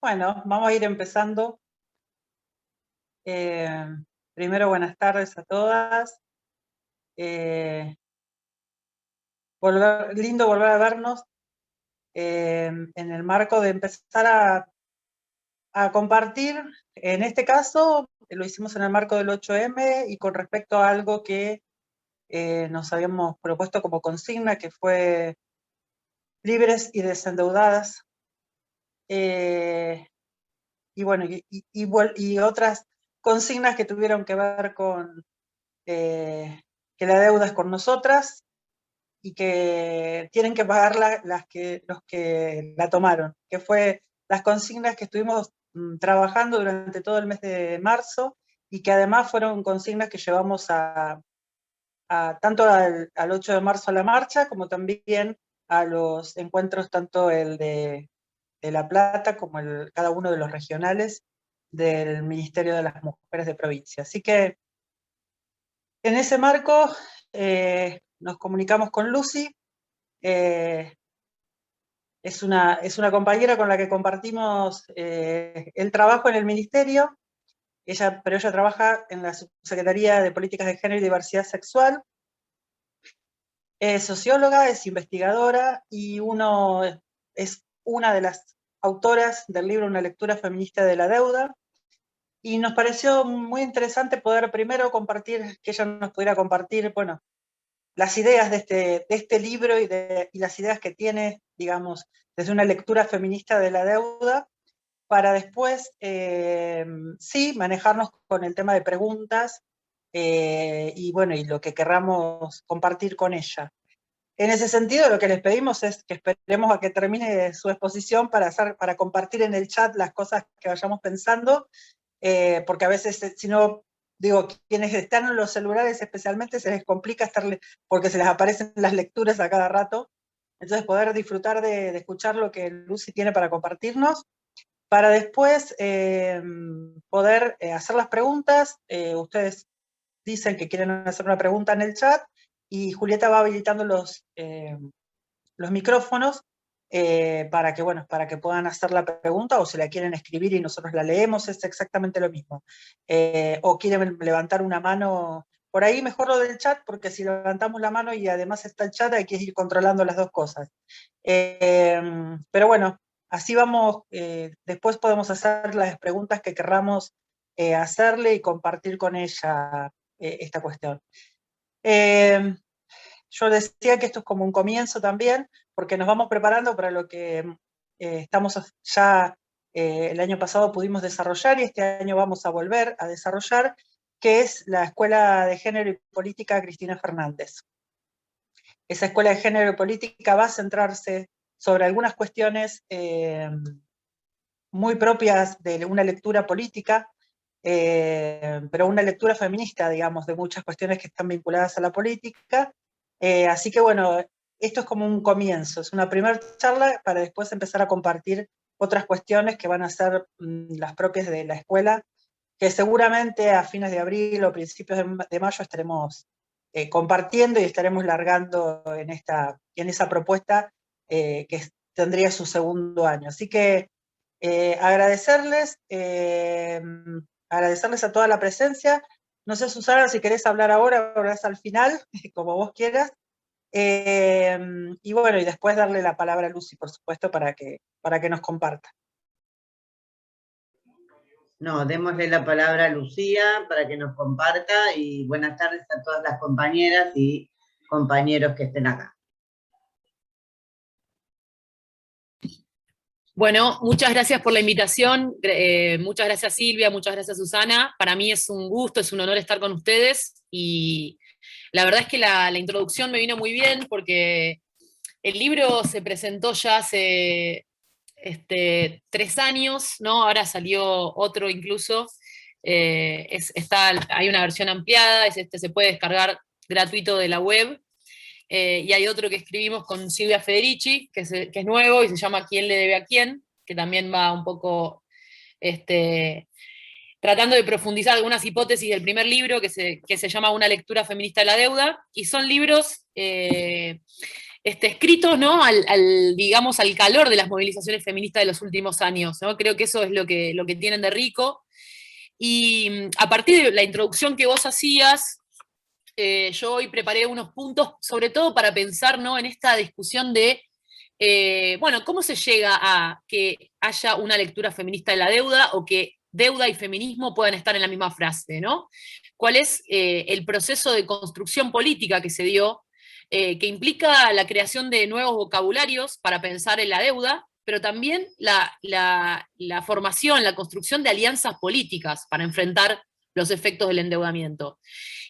Bueno, vamos a ir empezando. Eh, Primero, buenas tardes a todas. Lindo volver a vernos en el marco de empezar a compartir. En este caso, lo hicimos en el marco del 8M y con respecto a algo que nos habíamos propuesto como consigna, que fue libres y desendeudadas. Y bueno, y otras consignas que tuvieron que ver con que la deuda es con nosotras y que tienen que pagarla los que la tomaron, que fue las consignas que estuvimos trabajando durante todo el mes de marzo y que además fueron consignas que llevamos tanto al 8 de marzo a la marcha, como también a los encuentros, tanto el de La Plata como cada uno de los regionales del Ministerio de las Mujeres de Provincia. Así que en ese marco nos comunicamos con Lucy. Es una compañera con la que compartimos el trabajo en el ministerio, pero ella trabaja en la Subsecretaría de Políticas de Género y Diversidad Sexual. Es socióloga, es investigadora y es una de las autoras del libro Una lectura feminista de la deuda. Y nos pareció muy interesante poder primero compartir, que ella nos pudiera compartir, bueno, las ideas de este libro y las ideas que tiene, digamos, desde una lectura feminista de la deuda, para después, sí, manejarnos con el tema de preguntas y bueno, y lo que querramos compartir con ella. En ese sentido, lo que les pedimos es que esperemos a que termine su exposición para compartir en el chat las cosas que vayamos pensando, porque a veces, si no, digo, quienes están en los celulares especialmente se les complica porque se les aparecen las lecturas a cada rato. Entonces, poder disfrutar de escuchar lo que Lucy tiene para compartirnos, para después poder hacer las preguntas. Ustedes dicen que quieren hacer una pregunta en el chat y Julieta va habilitando los micrófonos para que puedan hacer la pregunta, o si la quieren escribir y nosotros la leemos, es exactamente lo mismo. O quieren levantar una mano, por ahí mejor lo del chat, porque si levantamos la mano y además está el chat, hay que ir controlando las dos cosas. Pero bueno, así vamos, después podemos hacer las preguntas que querramos hacerle y compartir con ella esta cuestión. Yo decía que esto es como un comienzo también, porque nos vamos preparando para lo que estamos ya, el año pasado pudimos desarrollar y este año vamos a volver a desarrollar, que es la Escuela de Género y Política Cristina Fernández. Esa Escuela de Género y Política va a centrarse sobre algunas cuestiones muy propias de una lectura política, pero una lectura feminista, digamos, de muchas cuestiones que están vinculadas a la política. Así que bueno, esto es como un comienzo, es una primera charla para después empezar a compartir otras cuestiones que van a ser las propias de la escuela, que seguramente a fines de abril o principios de mayo estaremos compartiendo y estaremos largando en esa propuesta que tendría su segundo año. Así que agradecerles a toda la presencia. No sé, Susana, si querés hablar ahora, hablas al final, como vos quieras. Y bueno, y después darle la palabra a Lucy, por supuesto, para que nos comparta. No, démosle la palabra a Lucía para que nos comparta, y buenas tardes a todas las compañeras y compañeros que estén acá. Bueno, muchas gracias por la invitación, muchas gracias Silvia, muchas gracias Susana. Para mí es un gusto, es un honor estar con ustedes, y la verdad es que la introducción me vino muy bien porque el libro se presentó ya hace 3 años, ¿no? Ahora salió otro incluso, hay una versión ampliada, se puede descargar gratuito de la web. Y hay otro que escribimos con Silvia Federici, que es nuevo y se llama ¿Quién le debe a quién?, que también va un poco tratando de profundizar algunas hipótesis del primer libro, que se llama Una lectura feminista de la deuda, y son libros escritos, ¿no? Digamos, al calor de las movilizaciones feministas de los últimos años, ¿no? Creo que eso es lo que tienen de rico. Y a partir de la introducción que vos hacías, yo hoy preparé unos puntos, sobre todo para pensar, ¿no?, en esta discusión de, bueno, cómo se llega a que haya una lectura feminista de la deuda, o que deuda y feminismo puedan estar en la misma frase, ¿no? ¿Cuál es el proceso de construcción política que se dio, que implica la creación de nuevos vocabularios para pensar en la deuda, pero también la formación, la construcción de alianzas políticas para enfrentar los efectos del endeudamiento?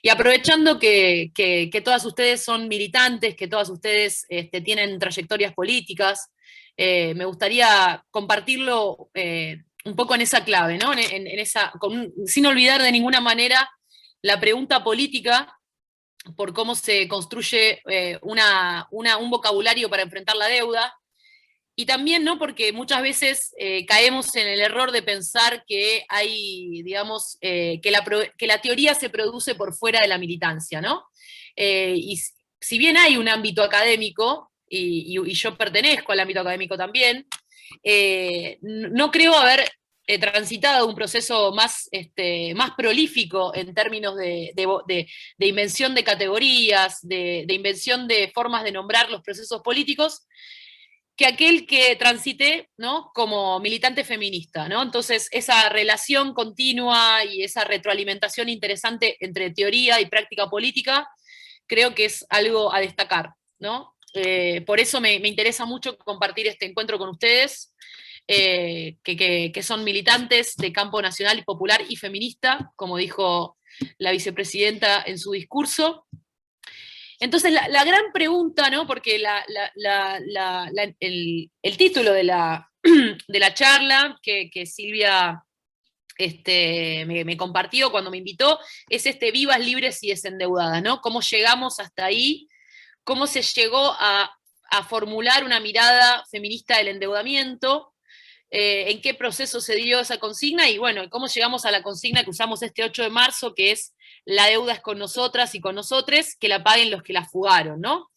Y aprovechando que todas ustedes son militantes, que todas ustedes tienen trayectorias políticas, me gustaría compartirlo un poco en esa clave, ¿no? Sin olvidar de ninguna manera la pregunta política por cómo se construye un vocabulario para enfrentar la deuda, y también, ¿no?, porque muchas veces caemos en el error de pensar que hay, digamos, que la teoría se produce por fuera de la militancia, ¿no? Y si bien hay un ámbito académico, y yo pertenezco al ámbito académico también, no creo haber transitado un proceso más prolífico en términos de invención de categorías, de invención de formas de nombrar los procesos políticos, que aquel que transité, ¿no?, como militante feminista, ¿no? Entonces, esa relación continua y esa retroalimentación interesante entre teoría y práctica política, creo que es algo a destacar, ¿no? Por eso me interesa mucho compartir este encuentro con ustedes, que son militantes de campo nacional y popular y feminista, como dijo la vicepresidenta en su discurso. Entonces, la gran pregunta, ¿no?, porque el título de la charla que Silvia me compartió cuando me invitó, es Vivas, Libres y Desendeudadas, ¿no? ¿Cómo llegamos hasta ahí? ¿Cómo se llegó a formular una mirada feminista del endeudamiento? ¿En qué proceso se dio esa consigna? Y bueno, ¿cómo llegamos a la consigna que usamos este 8 de marzo, que es: la deuda es con nosotras y con nosotres, que la paguen los que la fugaron, ¿no?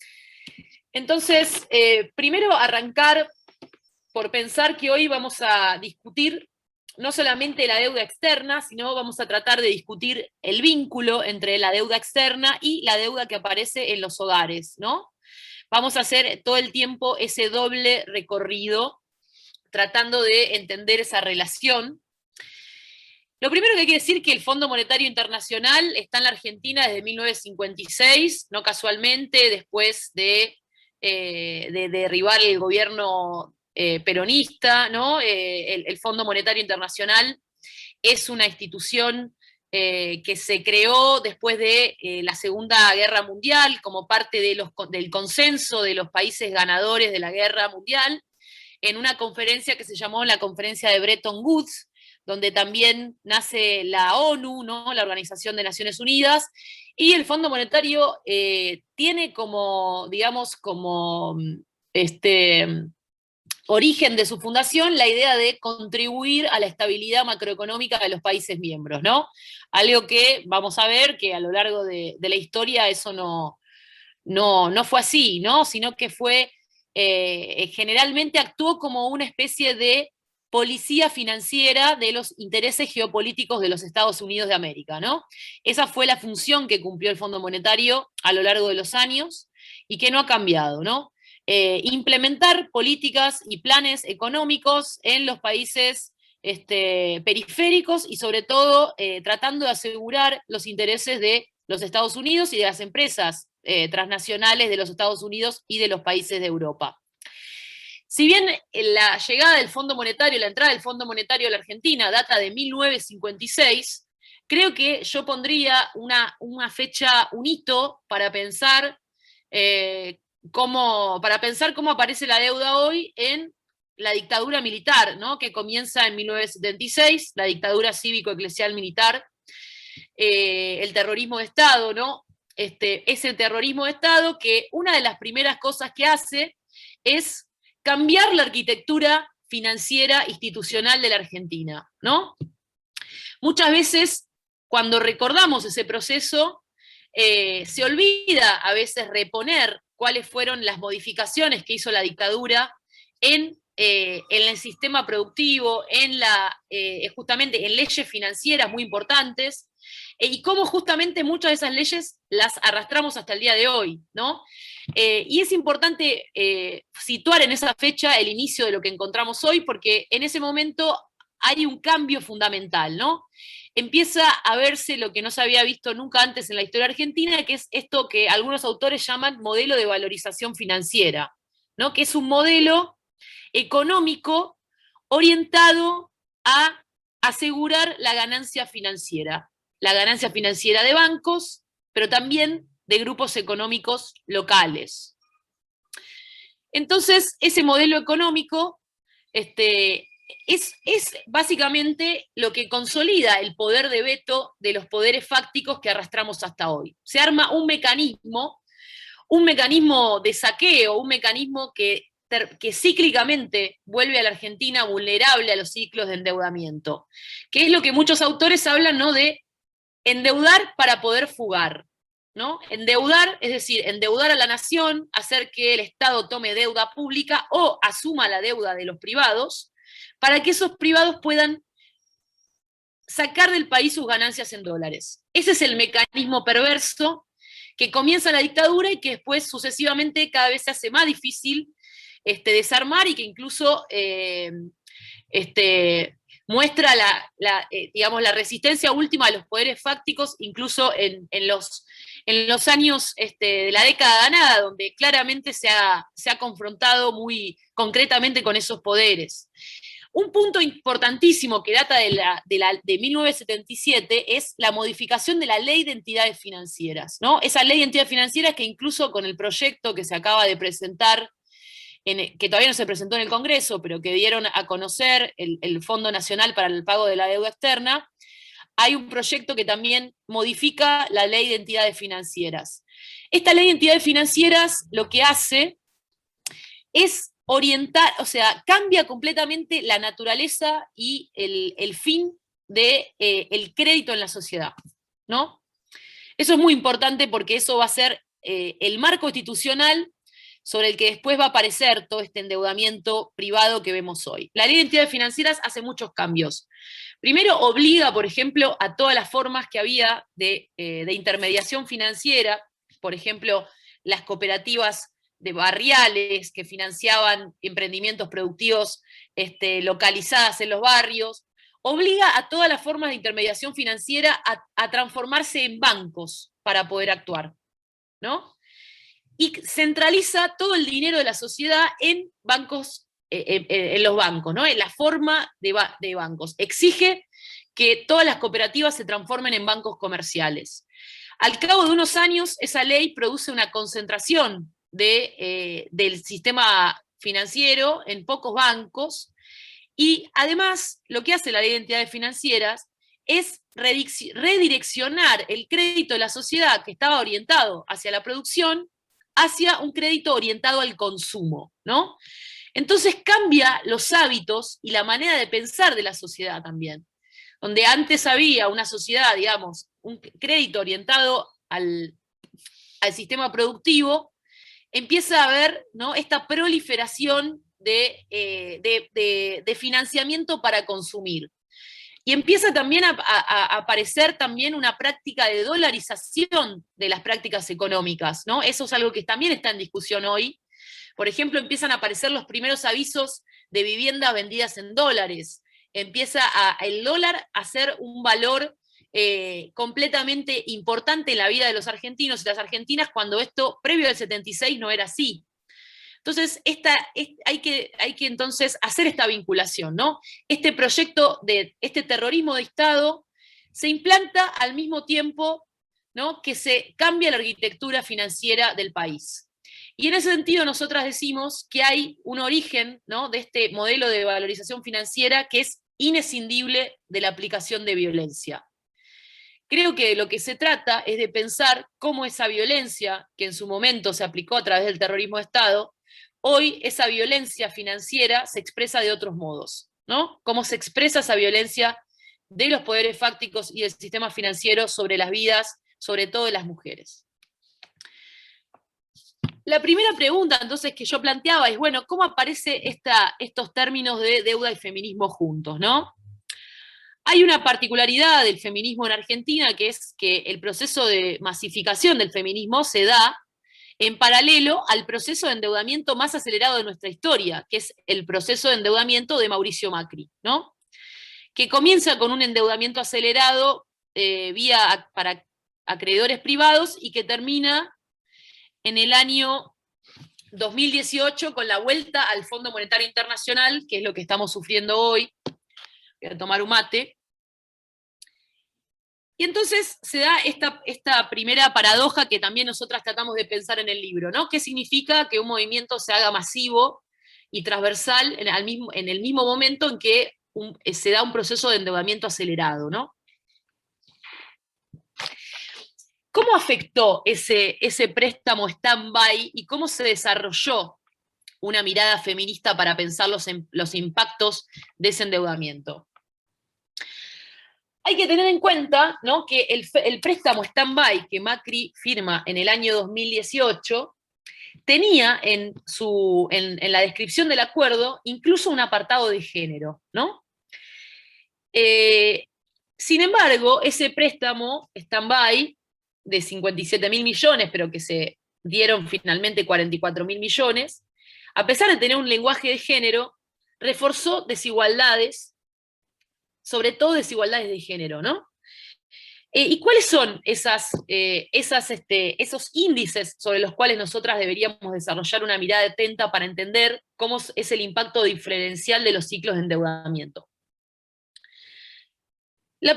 Entonces, primero arrancar por pensar que hoy vamos a discutir no solamente la deuda externa, sino vamos a tratar de discutir el vínculo entre la deuda externa y la deuda que aparece en los hogares, ¿no? Vamos a hacer todo el tiempo ese doble recorrido, tratando de entender esa relación. Lo primero que hay que decir es que el Fondo Monetario Internacional está en la Argentina desde 1956, no casualmente, después de derribar el gobierno peronista, ¿no? El Fondo Monetario Internacional es una institución que se creó después de la Segunda Guerra Mundial, como parte del consenso de los países ganadores de la Guerra Mundial, en una conferencia que se llamó la Conferencia de Bretton Woods, donde también nace la ONU, ¿no?, la Organización de Naciones Unidas, y el Fondo Monetario tiene como, digamos, como origen de su fundación la idea de contribuir a la estabilidad macroeconómica de los países miembros, ¿no? Algo que vamos a ver que a lo largo de la historia eso no fue así, ¿no? Sino que generalmente actuó como una especie de policía financiera de los intereses geopolíticos de los Estados Unidos de América, ¿no? Esa fue la función que cumplió el Fondo Monetario a lo largo de los años y que no ha cambiado, ¿no? Implementar políticas y planes económicos en los países periféricos y sobre todo tratando de asegurar los intereses de los Estados Unidos y de las empresas transnacionales de los Estados Unidos y de los países de Europa. Si bien la llegada del Fondo Monetario, la entrada del Fondo Monetario a la Argentina data de 1956, creo que yo pondría una fecha, un hito para pensar cómo aparece la deuda hoy en la dictadura militar, ¿no?, que comienza en 1976, la dictadura cívico-eclesial militar, el terrorismo de Estado, ¿no? Ese terrorismo de Estado que una de las primeras cosas que hace es cambiar la arquitectura financiera institucional de la Argentina, ¿no? Muchas veces, cuando recordamos ese proceso, se olvida a veces reponer cuáles fueron las modificaciones que hizo la dictadura en el sistema productivo, justamente en leyes financieras muy importantes, y cómo justamente muchas de esas leyes las arrastramos hasta el día de hoy, ¿no? Y es importante situar en esa fecha el inicio de lo que encontramos hoy, porque en ese momento hay un cambio fundamental, ¿no? Empieza a verse lo que no se había visto nunca antes en la historia argentina, que es esto que algunos autores llaman modelo de valorización financiera, ¿no? Que es un modelo económico orientado a asegurar la ganancia financiera de bancos, pero también de grupos económicos locales. Entonces, ese modelo económico es básicamente lo que consolida el poder de veto de los poderes fácticos que arrastramos hasta hoy. Se arma un mecanismo de saqueo, un mecanismo que cíclicamente vuelve a la Argentina vulnerable a los ciclos de endeudamiento, que es lo que muchos autores hablan, ¿no?, de endeudar para poder fugar, ¿no? Endeudar, es decir, endeudar a la nación, hacer que el Estado tome deuda pública o asuma la deuda de los privados, para que esos privados puedan sacar del país sus ganancias en dólares. Ese es el mecanismo perverso que comienza la dictadura y que después sucesivamente cada vez se hace más difícil desarmar, y que incluso muestra digamos, la resistencia última a los poderes fácticos, incluso en los años de la década ganada, donde claramente se ha confrontado muy concretamente con esos poderes. Un punto importantísimo que data de 1977 es la modificación de la Ley de Entidades Financieras, ¿no? Esa Ley de Entidades Financieras que incluso con el proyecto que se acaba de presentar, que todavía no se presentó en el Congreso, pero que dieron a conocer el Fondo Nacional para el Pago de la Deuda Externa, hay un proyecto que también modifica la Ley de Entidades Financieras. Esta Ley de Entidades Financieras lo que hace es orientar, o sea, cambia completamente la naturaleza y el fin del crédito en la sociedad, ¿no? Eso es muy importante porque eso va a ser el marco institucional sobre el que después va a aparecer todo este endeudamiento privado que vemos hoy. La Ley de Entidades Financieras hace muchos cambios. Primero, obliga, por ejemplo, a todas las formas que había de intermediación financiera, por ejemplo, las cooperativas de barriales que financiaban emprendimientos productivos localizadas en los barrios, obliga a todas las formas de intermediación financiera a transformarse en bancos para poder actuar, ¿no? Y centraliza todo el dinero de la sociedad en bancos, en los bancos, ¿no? En la forma de bancos. Exige que todas las cooperativas se transformen en bancos comerciales. Al cabo de unos años, esa ley produce una concentración del sistema financiero en pocos bancos, y además lo que hace la Ley de Entidades Financieras es redireccionar el crédito de la sociedad que estaba orientado hacia la producción hacia un crédito orientado al consumo, ¿no? Entonces cambia los hábitos y la manera de pensar de la sociedad también. Donde antes había una sociedad, digamos, un crédito orientado al sistema productivo, empieza a haber, ¿no?, esta proliferación de financiamiento para consumir. Y empieza también a aparecer también una práctica de dolarización de las prácticas económicas, ¿no? Eso es algo que también está en discusión hoy. Por ejemplo, empiezan a aparecer los primeros avisos de viviendas vendidas en dólares. Empieza el dólar a ser un valor completamente importante en la vida de los argentinos y las argentinas, cuando esto, previo al 76, no era así. Entonces, hay que entonces hacer esta vinculación, ¿no? Este proyecto de este terrorismo de Estado se implanta al mismo tiempo, ¿no?, que se cambia la arquitectura financiera del país. Y en ese sentido nosotras decimos que hay un origen, ¿no?, de este modelo de valorización financiera que es inescindible de la aplicación de violencia. Creo que lo que se trata es de pensar cómo esa violencia, que en su momento se aplicó a través del terrorismo de Estado, hoy esa violencia financiera se expresa de otros modos, ¿no? Cómo se expresa esa violencia de los poderes fácticos y del sistema financiero sobre las vidas, sobre todo de las mujeres. La primera pregunta, entonces, que yo planteaba es, bueno, ¿cómo aparece estos términos de deuda y feminismo juntos, no? Hay una particularidad del feminismo en Argentina, que es que el proceso de masificación del feminismo se da en paralelo al proceso de endeudamiento más acelerado de nuestra historia, que es el proceso de endeudamiento de Mauricio Macri, ¿no? Que comienza con un endeudamiento acelerado para acreedores privados y que termina en el año 2018 con la vuelta al Fondo Monetario Internacional, que es lo que estamos sufriendo hoy. Voy a tomar un mate. Y entonces se da esta primera paradoja que también nosotras tratamos de pensar en el libro, ¿no? ¿Qué significa que un movimiento se haga masivo y transversal en el mismo momento en que se da un proceso de endeudamiento acelerado, ¿no? ¿Cómo afectó ese préstamo stand-by y cómo se desarrolló una mirada feminista para pensar los impactos de ese endeudamiento? Hay que tener en cuenta, ¿no?, que el préstamo stand-by que Macri firma en el año 2018 tenía en la descripción del acuerdo incluso un apartado de género, ¿no? Sin embargo, ese préstamo stand-by de 57.000 millones, pero que se dieron finalmente 44.000 millones, a pesar de tener un lenguaje de género, reforzó desigualdades, sobre todo desigualdades de género, ¿no? ¿Y cuáles son esos índices sobre los cuales nosotras deberíamos desarrollar una mirada atenta para entender cómo es el impacto diferencial de los ciclos de endeudamiento? El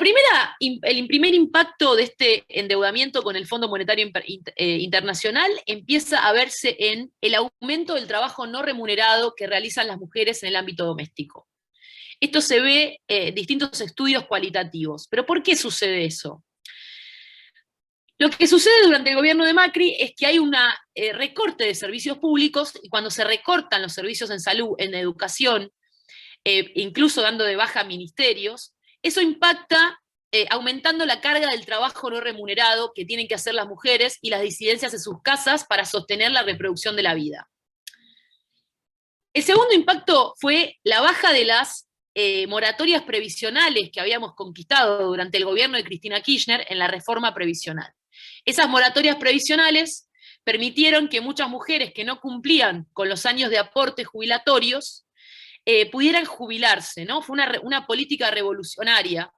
primer impacto de este endeudamiento con el Fondo Monetario Internacional empieza a verse en el aumento del trabajo no remunerado que realizan las mujeres en el ámbito doméstico. Esto se ve en distintos estudios cualitativos. ¿Pero por qué sucede eso? Lo que sucede durante el gobierno de Macri es que hay un recorte de servicios públicos, y cuando se recortan los servicios en salud, en educación, incluso dando de baja ministerios, eso impacta aumentando la carga del trabajo no remunerado que tienen que hacer las mujeres y las disidencias en sus casas para sostener la reproducción de la vida. El segundo impacto fue la baja de las moratorias previsionales que habíamos conquistado durante el gobierno de Cristina Kirchner en la reforma previsional. Esas moratorias previsionales permitieron que muchas mujeres que no cumplían con los años de aportes jubilatorios pudieran jubilarse, ¿no? Fue una política revolucionaria,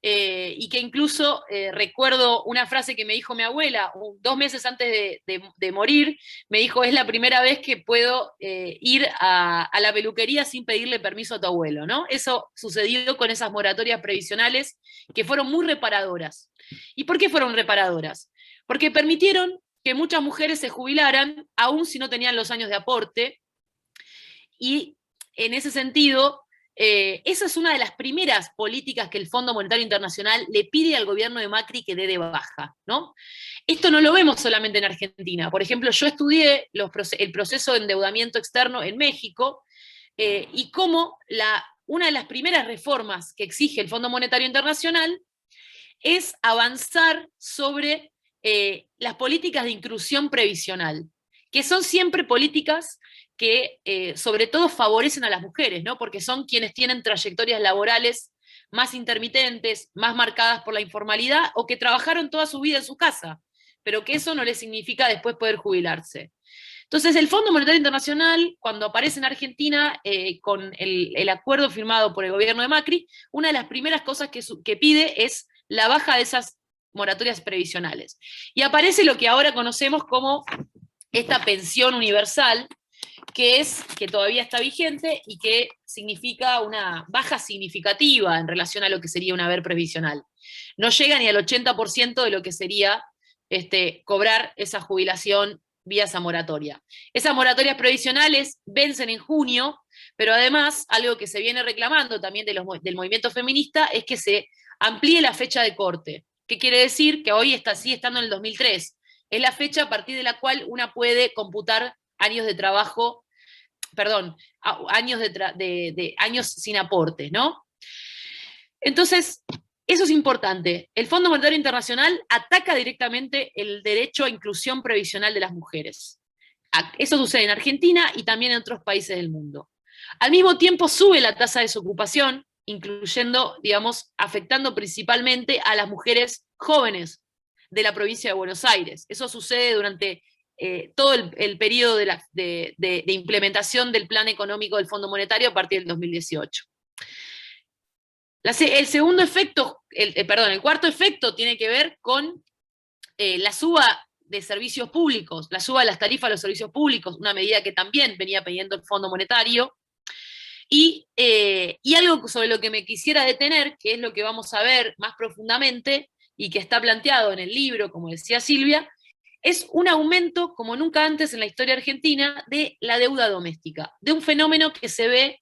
y que incluso recuerdo una frase que me dijo mi abuela 2 meses antes de morir, me dijo: es la primera vez que puedo ir a la peluquería sin pedirle permiso a tu abuelo, ¿no? Eso sucedió con esas moratorias previsionales que fueron muy reparadoras. ¿Y por qué fueron reparadoras? Porque permitieron que muchas mujeres se jubilaran aún si no tenían los años de aporte, y en ese sentido, esa es una de las primeras políticas que el Fondo Monetario Internacional le pide al gobierno de Macri que dé de baja, ¿no? Esto no lo vemos solamente en Argentina. Por ejemplo, yo estudié el proceso de endeudamiento externo en México, y cómo una de las primeras reformas que exige el Fondo Monetario Internacional es avanzar sobre las políticas de inclusión previsional, que son siempre políticas que sobre todo favorecen a las mujeres, ¿no? Porque son quienes tienen trayectorias laborales más intermitentes, más marcadas por la informalidad, o que trabajaron toda su vida en su casa, pero que eso no les significa después poder jubilarse. Entonces, el Fondo Monetario Internacional, cuando aparece en Argentina con el acuerdo firmado por el gobierno de Macri, una de las primeras cosas que pide es la baja de esas moratorias previsionales. Y aparece lo que ahora conocemos como esta pensión universal, que todavía está vigente y que significa una baja significativa en relación a lo que sería un haber previsional. No llega ni al 80% de lo que sería cobrar esa jubilación vía esa moratoria. Esas moratorias previsionales vencen en junio, pero además algo que se viene reclamando también del movimiento feminista es que se amplíe la fecha de corte. ¿Qué quiere decir? Que hoy sigue estando en el 2003. Es la fecha a partir de la cual una puede computar años de trabajo, perdón, años sin aportes, ¿no? Entonces, eso es importante. El Fondo Monetario Internacional ataca directamente el derecho a inclusión previsional de las mujeres. Eso sucede en Argentina y también en otros países del mundo. Al mismo tiempo sube la tasa de desocupación, incluyendo, digamos, afectando principalmente a las mujeres jóvenes de la provincia de Buenos Aires. Eso sucede durante todo el periodo de implementación del plan económico del Fondo Monetario a partir del 2018. El segundo efecto, el cuarto efecto tiene que ver con la suba de servicios públicos, la suba de las tarifas de los servicios públicos, una medida que también venía pidiendo el Fondo Monetario, y algo sobre lo que me quisiera detener, que es lo que vamos a ver más profundamente, y que está planteado en el libro, como decía Silvia, es un aumento, como nunca antes en la historia argentina, de la deuda doméstica, de un fenómeno que se ve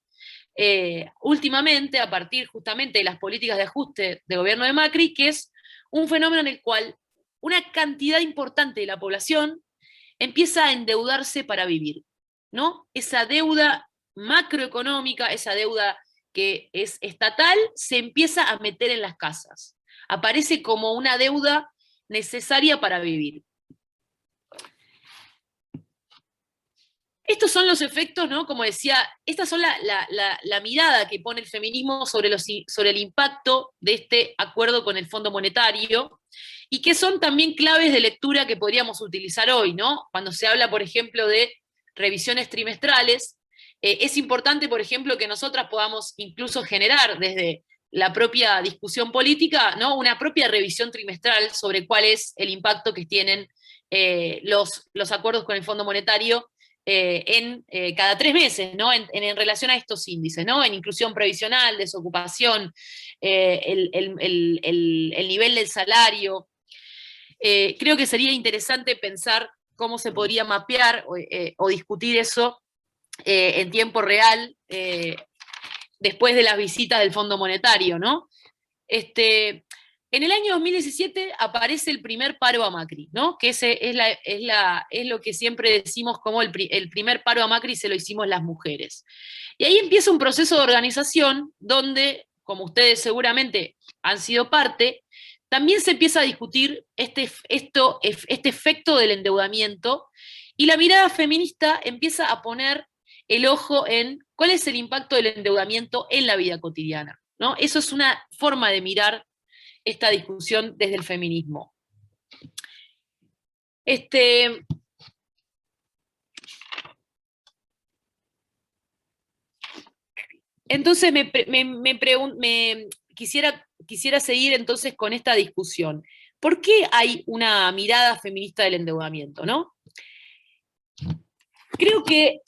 últimamente a partir justamente de las políticas de ajuste del gobierno de Macri, que es un fenómeno en el cual una cantidad importante de la población empieza a endeudarse para vivir, ¿no? Esa deuda macroeconómica, esa deuda que es estatal, se empieza a meter en las casas. Aparece como una deuda necesaria para vivir. Estos son los efectos, ¿no? Como decía, estas son la mirada que pone el feminismo sobre el impacto de este acuerdo con el Fondo Monetario, y que son también claves de lectura que podríamos utilizar hoy, ¿no? Cuando se habla, por ejemplo, de revisiones trimestrales, es importante, por ejemplo, que nosotras podamos incluso generar desde la propia discusión política, ¿no? Una propia revisión trimestral sobre cuál es el impacto que tienen los acuerdos con el Fondo Monetario cada 3 meses, ¿no? En relación a estos índices, ¿no? En inclusión previsional, desocupación, el nivel del salario. Creo que sería interesante pensar cómo se podría mapear o discutir eso en tiempo real después de las visitas del Fondo Monetario, ¿no? En el año 2017 aparece el primer paro a Macri, ¿no? Que ese es lo que siempre decimos como el primer paro a Macri se lo hicimos las mujeres. Y ahí empieza un proceso de organización donde, como ustedes seguramente han sido parte, también se empieza a discutir este efecto del endeudamiento, y la mirada feminista empieza a poner el ojo en cuál es el impacto del endeudamiento en la vida cotidiana, ¿no? Eso es una forma de mirar esta discusión desde el feminismo. Entonces quisiera seguir entonces con esta discusión. ¿Por qué hay una mirada feminista del endeudamiento, ¿no? Creo que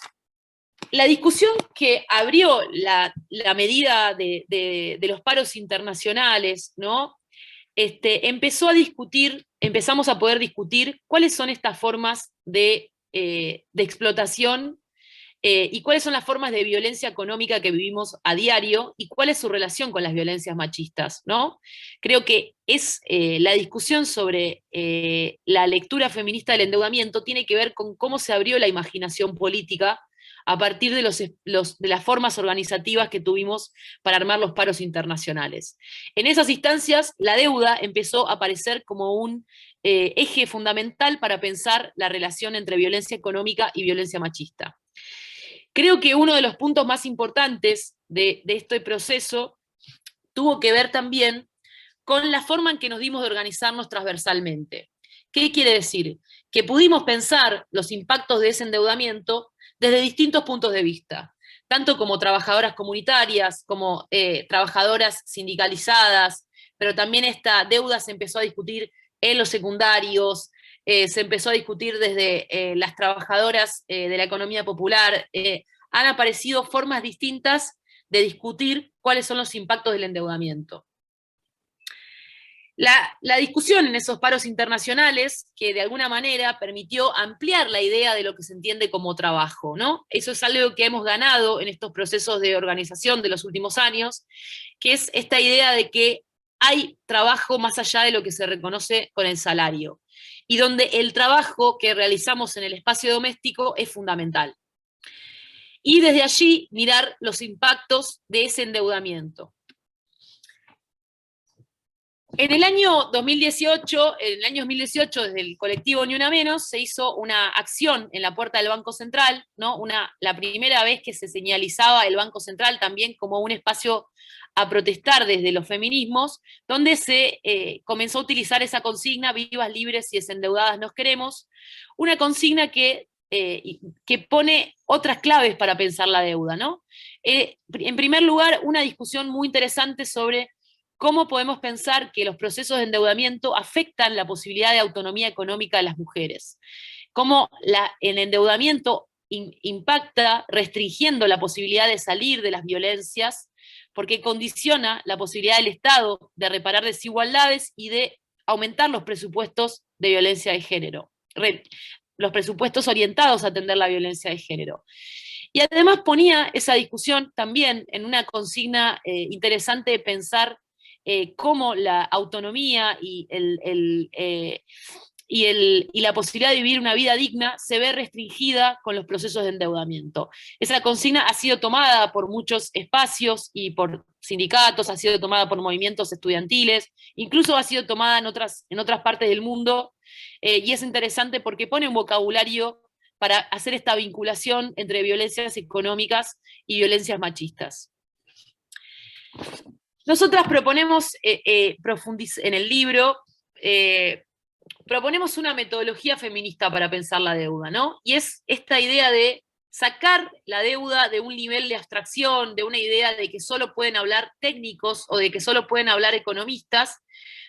la discusión que abrió la medida de los paros internacionales, ¿no? Empezamos a poder discutir cuáles son estas formas de explotación y cuáles son las formas de violencia económica que vivimos a diario y cuál es su relación con las violencias machistas, ¿no? Creo que la discusión sobre la lectura feminista del endeudamiento tiene que ver con cómo se abrió la imaginación política a partir de las formas organizativas que tuvimos para armar los paros internacionales. En esas instancias, la deuda empezó a aparecer como un eje fundamental para pensar la relación entre violencia económica y violencia machista. Creo que uno de los puntos más importantes de este proceso tuvo que ver también con la forma en que nos dimos de organizarnos transversalmente. ¿Qué quiere decir? Que pudimos pensar los impactos de ese endeudamiento desde distintos puntos de vista, tanto como trabajadoras comunitarias, como trabajadoras sindicalizadas, pero también esta deuda se empezó a discutir en los secundarios, se empezó a discutir desde las trabajadoras de la economía popular. Han aparecido formas distintas de discutir cuáles son los impactos del endeudamiento. La discusión en esos paros internacionales, que de alguna manera permitió ampliar la idea de lo que se entiende como trabajo, ¿no? Eso es algo que hemos ganado en estos procesos de organización de los últimos años, que es esta idea de que hay trabajo más allá de lo que se reconoce con el salario, y donde el trabajo que realizamos en el espacio doméstico es fundamental. Y desde allí mirar los impactos de ese endeudamiento. En el año 2018, desde el colectivo Ni Una Menos, se hizo una acción en la puerta del Banco Central, ¿no? La primera vez que se señalizaba el Banco Central también como un espacio a protestar desde los feminismos, donde se comenzó a utilizar esa consigna, vivas, libres y desendeudadas nos queremos, una consigna que pone otras claves para pensar la deuda, ¿no? En primer lugar, una discusión muy interesante sobre cómo podemos pensar que los procesos de endeudamiento afectan la posibilidad de autonomía económica de las mujeres. Cómo el endeudamiento impacta restringiendo la posibilidad de salir de las violencias, porque condiciona la posibilidad del Estado de reparar desigualdades y de aumentar los presupuestos de violencia de género, los presupuestos orientados a atender la violencia de género. Y además ponía esa discusión también en una consigna interesante de pensar cómo la autonomía y la posibilidad de vivir una vida digna se ve restringida con los procesos de endeudamiento. Esa consigna ha sido tomada por muchos espacios y por sindicatos, ha sido tomada por movimientos estudiantiles, incluso ha sido tomada en otras partes del mundo, y es interesante porque pone un vocabulario para hacer esta vinculación entre violencias económicas y violencias machistas. Nosotras proponemos, en el libro, proponemos una metodología feminista para pensar la deuda, ¿no? Y es esta idea de sacar la deuda de un nivel de abstracción, de una idea de que solo pueden hablar técnicos o de que solo pueden hablar economistas,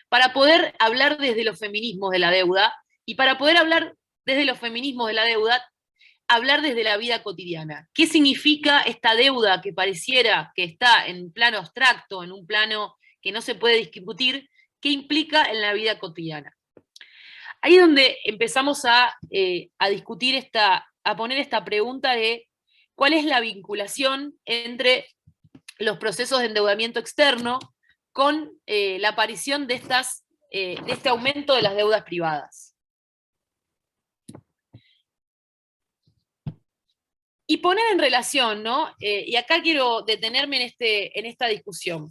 para poder hablar desde los feminismos de la deuda, y para poder hablar desde los feminismos de la deuda, hablar desde la vida cotidiana. ¿Qué significa esta deuda que pareciera que está en un plano abstracto, en un plano que no se puede discutir? ¿Qué implica en la vida cotidiana? Ahí es donde empezamos a discutir a poner esta pregunta de cuál es la vinculación entre los procesos de endeudamiento externo con la aparición de este aumento de las deudas privadas. Y poner en relación, ¿no? Y acá quiero detenerme en esta discusión.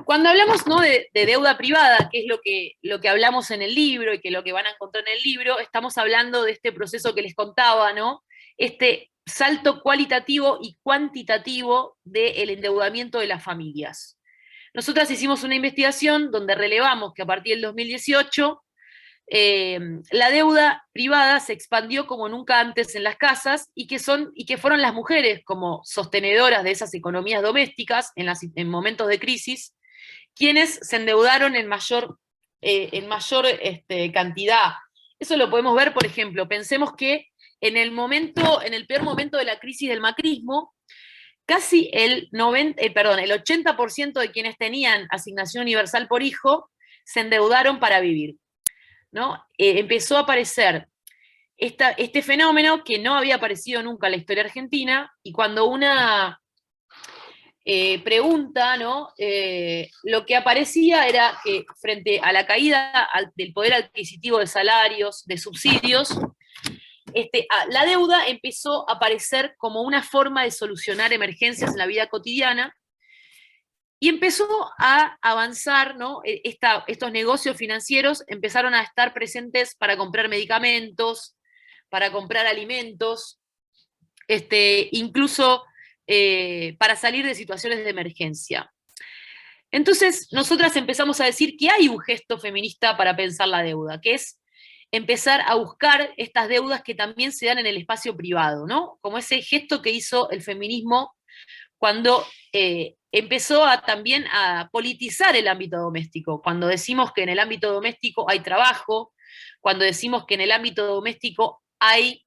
Cuando hablamos, ¿no?, de deuda privada, que es lo que hablamos en el libro y que lo que van a encontrar en el libro, estamos hablando de este proceso que les contaba, ¿no? Este salto cualitativo y cuantitativo del endeudamiento de las familias. Nosotras hicimos una investigación donde relevamos que a partir del 2018 la deuda privada se expandió como nunca antes en las casas y que fueron las mujeres como sostenedoras de esas economías domésticas en momentos de crisis quienes se endeudaron en mayor cantidad. Eso lo podemos ver, por ejemplo, pensemos que en el peor momento de la crisis del macrismo, casi el 80% de quienes tenían asignación universal por hijo se endeudaron para vivir, ¿no? Empezó a aparecer este fenómeno que no había aparecido nunca en la historia argentina, y cuando una pregunta, ¿no? Lo que aparecía era que frente a la caída del poder adquisitivo de salarios, de subsidios, la deuda empezó a aparecer como una forma de solucionar emergencias en la vida cotidiana, y empezó a avanzar, ¿no? Estos negocios financieros empezaron a estar presentes para comprar medicamentos, para comprar alimentos, incluso para salir de situaciones de emergencia. Entonces, nosotras empezamos a decir que hay un gesto feminista para pensar la deuda, que es empezar a buscar estas deudas que también se dan en el espacio privado, ¿no? Como ese gesto que hizo el feminismo cuando empezó también a politizar el ámbito doméstico, cuando decimos que en el ámbito doméstico hay trabajo, cuando decimos que en el ámbito doméstico hay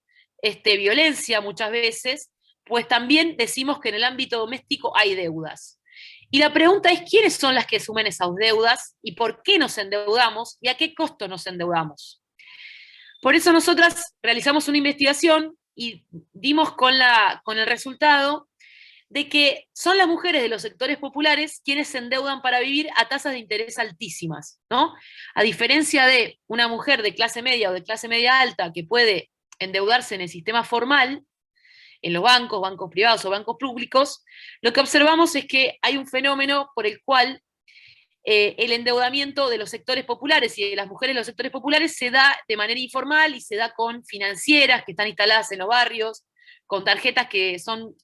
violencia muchas veces, pues también decimos que en el ámbito doméstico hay deudas. Y la pregunta es, ¿quiénes son las que asumen esas deudas y por qué nos endeudamos y a qué costo nos endeudamos? Por eso nosotras realizamos una investigación y dimos con el resultado de que son las mujeres de los sectores populares quienes se endeudan para vivir a tasas de interés altísimas, ¿no? A diferencia de una mujer de clase media o de clase media alta que puede endeudarse en el sistema formal, en los bancos privados o bancos públicos, lo que observamos es que hay un fenómeno por el cual el endeudamiento de los sectores populares y de las mujeres de los sectores populares se da de manera informal y se da con financieras que están instaladas en los barrios, con tarjetas que son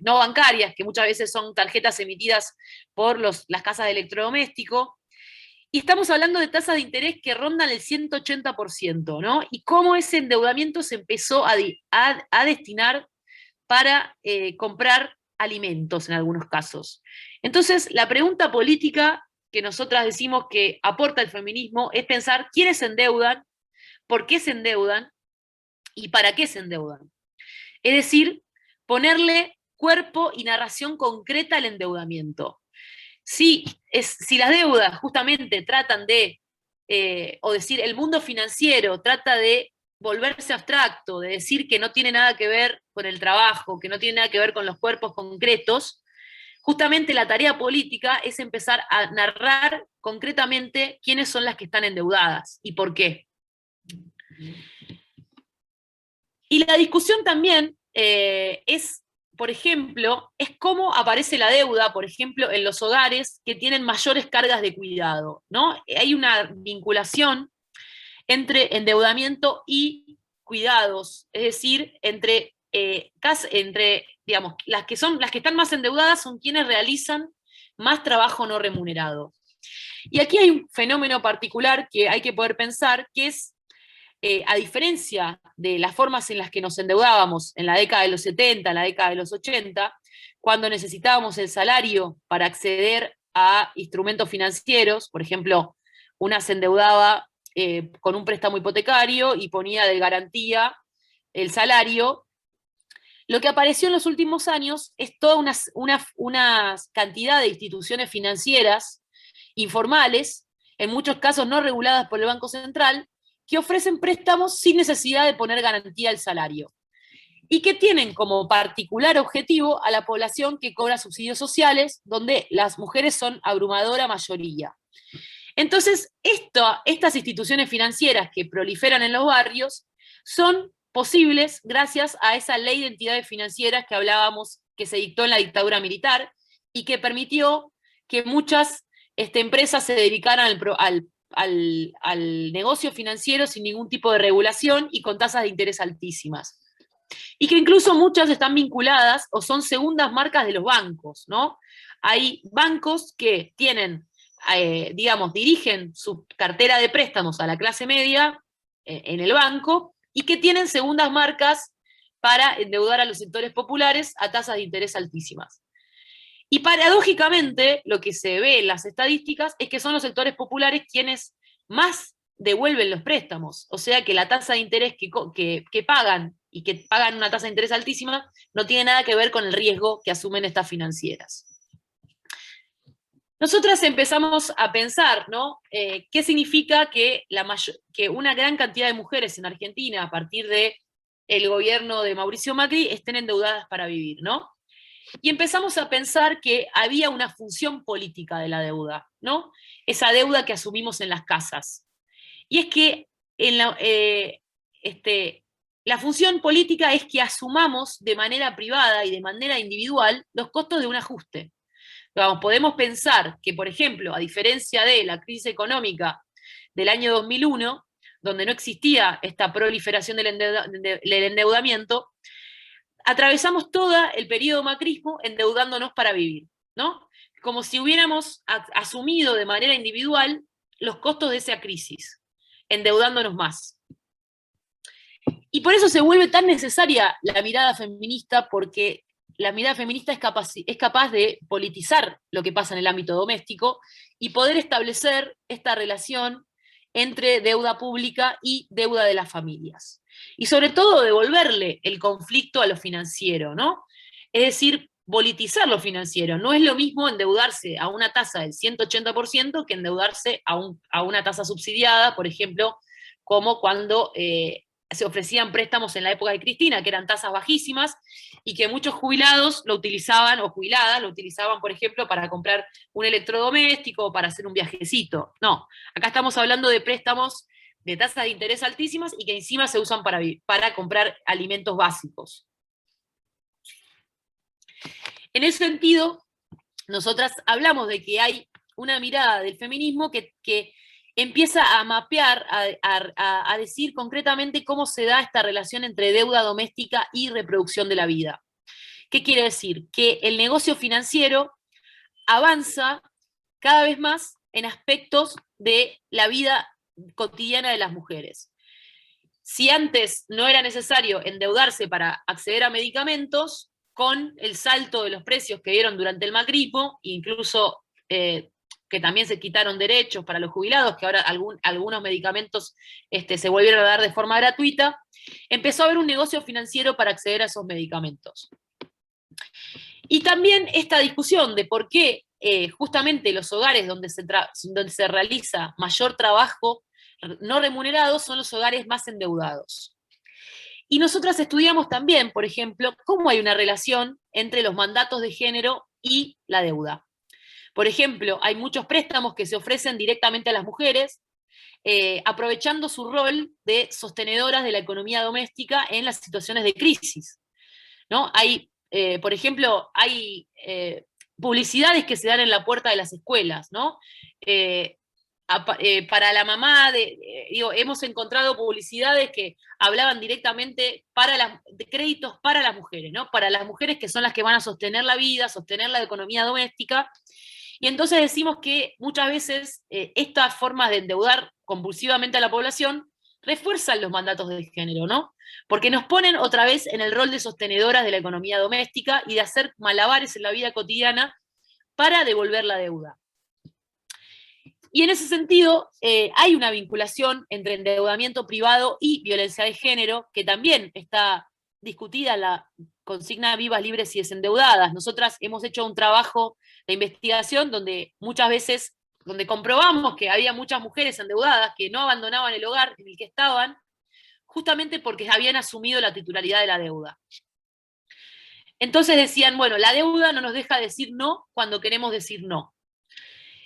no bancarias, que muchas veces son tarjetas emitidas por las casas de electrodoméstico. Y estamos hablando de tasas de interés que rondan el 180%, ¿no? Y cómo ese endeudamiento se empezó a destinar para comprar alimentos en algunos casos. Entonces, la pregunta política que nosotras decimos que aporta el feminismo es pensar quiénes se endeudan, por qué se endeudan y para qué se endeudan. Es decir, ponerle cuerpo y narración concreta al endeudamiento. Si las deudas justamente tratan de, o decir, el mundo financiero trata de volverse abstracto, de decir que no tiene nada que ver con el trabajo, que no tiene nada que ver con los cuerpos concretos, justamente la tarea política es empezar a narrar concretamente quiénes son las que están endeudadas y por qué. Y la discusión también por ejemplo, es cómo aparece la deuda, por ejemplo, en los hogares que tienen mayores cargas de cuidado, ¿no? Hay una vinculación entre endeudamiento y cuidados, es decir, entre digamos, las que están más endeudadas son quienes realizan más trabajo no remunerado. Y aquí hay un fenómeno particular que hay que poder pensar, que es, a diferencia de las formas en las que nos endeudábamos en la década de los 70, en la década de los 80, cuando necesitábamos el salario para acceder a instrumentos financieros, por ejemplo, una se endeudaba con un préstamo hipotecario y ponía de garantía el salario. Lo que apareció en los últimos años es toda una cantidad de instituciones financieras informales, en muchos casos no reguladas por el Banco Central, que ofrecen préstamos sin necesidad de poner garantía al salario y que tienen como particular objetivo a la población que cobra subsidios sociales, donde las mujeres son abrumadora mayoría. Entonces, estas instituciones financieras que proliferan en los barrios son posibles gracias a esa ley de entidades financieras que hablábamos, que se dictó en la dictadura militar y que permitió que muchas empresas se dedicaran al negocio financiero sin ningún tipo de regulación y con tasas de interés altísimas. Y que incluso muchas están vinculadas o son segundas marcas de los bancos, ¿no? Hay bancos que tienen, digamos, dirigen su cartera de préstamos a la clase media en el banco y que tienen segundas marcas para endeudar a los sectores populares a tasas de interés altísimas. Y paradójicamente, lo que se ve en las estadísticas es que son los sectores populares quienes más devuelven los préstamos. O sea que la tasa de interés que pagan y que pagan una tasa de interés altísima no tiene nada que ver con el riesgo que asumen estas financieras. Nosotras empezamos a pensar, ¿no? ¿Qué significa que una gran cantidad de mujeres en Argentina, a partir del gobierno de Mauricio Macri, estén endeudadas para vivir, ¿no? Y empezamos a pensar que había una función política de la deuda, ¿no? Esa deuda que asumimos en las casas. Y es que la función política es que asumamos de manera privada y de manera individual los costos de un ajuste. Digamos, podemos pensar que, por ejemplo, a diferencia de la crisis económica del año 2001, donde no existía esta proliferación del endeudamiento, atravesamos todo el periodo macrismo endeudándonos para vivir, ¿no? Como si hubiéramos asumido de manera individual los costos de esa crisis, endeudándonos más. Y por eso se vuelve tan necesaria la mirada feminista, porque la mirada feminista es capaz de politizar lo que pasa en el ámbito doméstico y poder establecer esta relación entre deuda pública y deuda de las familias. Y sobre todo devolverle el conflicto a lo financiero, ¿no? Es decir, politizar lo financiero. No es lo mismo endeudarse a una tasa del 180% que endeudarse a una tasa subsidiada, por ejemplo, como cuando se ofrecían préstamos en la época de Cristina, que eran tasas bajísimas, y que muchos jubilados lo utilizaban, o jubiladas lo utilizaban, por ejemplo, para comprar un electrodoméstico o para hacer un viajecito. No, acá estamos hablando de préstamos de tasas de interés altísimas y que encima se usan para comprar alimentos básicos. En ese sentido, nosotras hablamos de que hay una mirada del feminismo que empieza a mapear, a decir concretamente cómo se da esta relación entre deuda doméstica y reproducción de la vida. ¿Qué quiere decir? Que el negocio financiero avanza cada vez más en aspectos de la vida cotidiana de las mujeres. Si antes no era necesario endeudarse para acceder a medicamentos, con el salto de los precios que dieron durante el macrismo, incluso que también se quitaron derechos para los jubilados, que ahora algunos medicamentos se volvieron a dar de forma gratuita, empezó a haber un negocio financiero para acceder a esos medicamentos. Y también esta discusión de por qué justamente los hogares donde se realiza mayor trabajo no remunerado son los hogares más endeudados. Y nosotras estudiamos también, por ejemplo, cómo hay una relación entre los mandatos de género y la deuda. Por ejemplo, hay muchos préstamos que se ofrecen directamente a las mujeres, aprovechando su rol de sostenedoras de la economía doméstica en las situaciones de crisis, ¿no? Hay, por ejemplo, hay publicidades que se dan en la puerta de las escuelas, ¿no? Para la mamá, hemos encontrado publicidades que hablaban directamente de créditos para las mujeres, ¿no? Para las mujeres que son las que van a sostener la vida, sostener la economía doméstica. Y entonces decimos que muchas veces estas formas de endeudar compulsivamente a la población refuerzan los mandatos de género, ¿no? Porque nos ponen otra vez en el rol de sostenedoras de la economía doméstica y de hacer malabares en la vida cotidiana para devolver la deuda. Y en ese sentido, hay una vinculación entre endeudamiento privado y violencia de género, que también está discutida en la consigna Vivas, Libres y Desendeudadas. Nosotras hemos hecho un trabajo de investigación donde muchas veces, donde comprobamos que había muchas mujeres endeudadas que no abandonaban el hogar en el que estaban, justamente porque habían asumido la titularidad de la deuda. Entonces decían, bueno, la deuda no nos deja decir no cuando queremos decir no.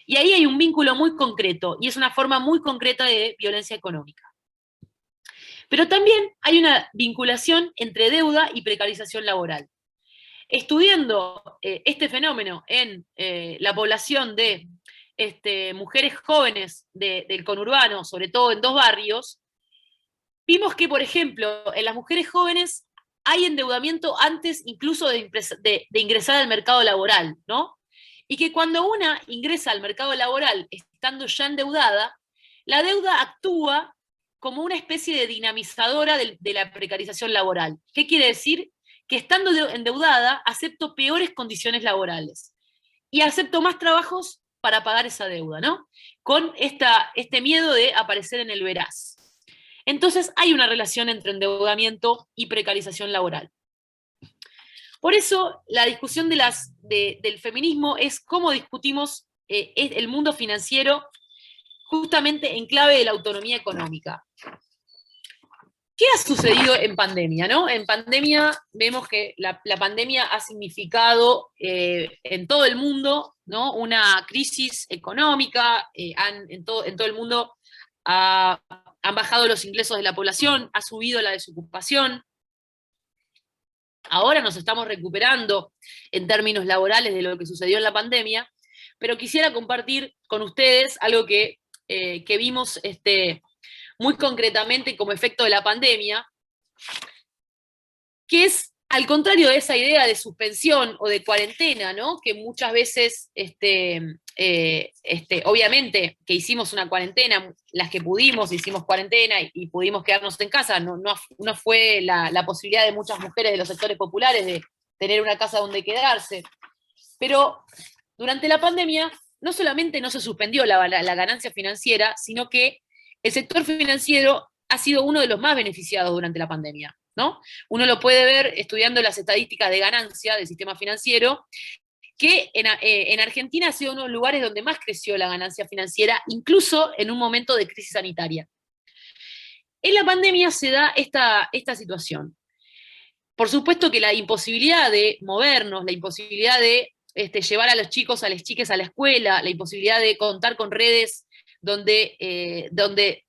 Y ahí hay un vínculo muy concreto, y es una forma muy concreta de violencia económica. Pero también hay una vinculación entre deuda y precarización laboral. Estudiando este fenómeno en la población de mujeres jóvenes del conurbano, sobre todo en 2 barrios, vimos que, por ejemplo, en las mujeres jóvenes hay endeudamiento antes incluso de ingresar al mercado laboral, ¿no? Y que cuando una ingresa al mercado laboral estando ya endeudada, la deuda actúa como una especie de dinamizadora de la precarización laboral. ¿Qué quiere decir? Que estando endeudada acepto peores condiciones laborales y acepto más trabajos para pagar esa deuda, ¿no? Con este miedo de aparecer en el veraz. Entonces hay una relación entre endeudamiento y precarización laboral. Por eso la discusión del feminismo es cómo discutimos el mundo financiero justamente en clave de la autonomía económica. ¿Qué ha sucedido en pandemia, no? En pandemia vemos que la pandemia ha significado en todo el mundo, ¿no? Una crisis económica, en todo el mundo han bajado los ingresos de la población, ha subido la desocupación. Ahora nos estamos recuperando en términos laborales de lo que sucedió en la pandemia, pero quisiera compartir con ustedes algo que vimos muy concretamente como efecto de la pandemia, que es al contrario de esa idea de suspensión o de cuarentena, ¿no? Que muchas veces, obviamente, que hicimos una cuarentena, las que pudimos, hicimos cuarentena y pudimos quedarnos en casa, no fue la posibilidad de muchas mujeres de los sectores populares de tener una casa donde quedarse. Pero durante la pandemia, no solamente no se suspendió la ganancia financiera, sino que el sector financiero ha sido uno de los más beneficiados durante la pandemia, ¿no? Uno lo puede ver estudiando las estadísticas de ganancia del sistema financiero, que en Argentina ha sido uno de los lugares donde más creció la ganancia financiera, incluso en un momento de crisis sanitaria. En la pandemia se da esta situación. Por supuesto que la imposibilidad de movernos, la imposibilidad de llevar a los chicos, a las chiques a la escuela, la imposibilidad de contar con redes donde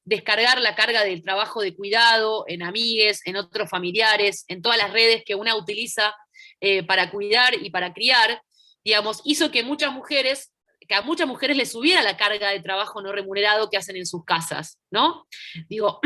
descargar la carga del trabajo de cuidado en amigues, en otros familiares, en todas las redes que una utiliza para cuidar y para criar, digamos, hizo que muchas mujeres que a muchas mujeres les subiera la carga de trabajo no remunerado que hacen en sus casas, ¿no? Digo,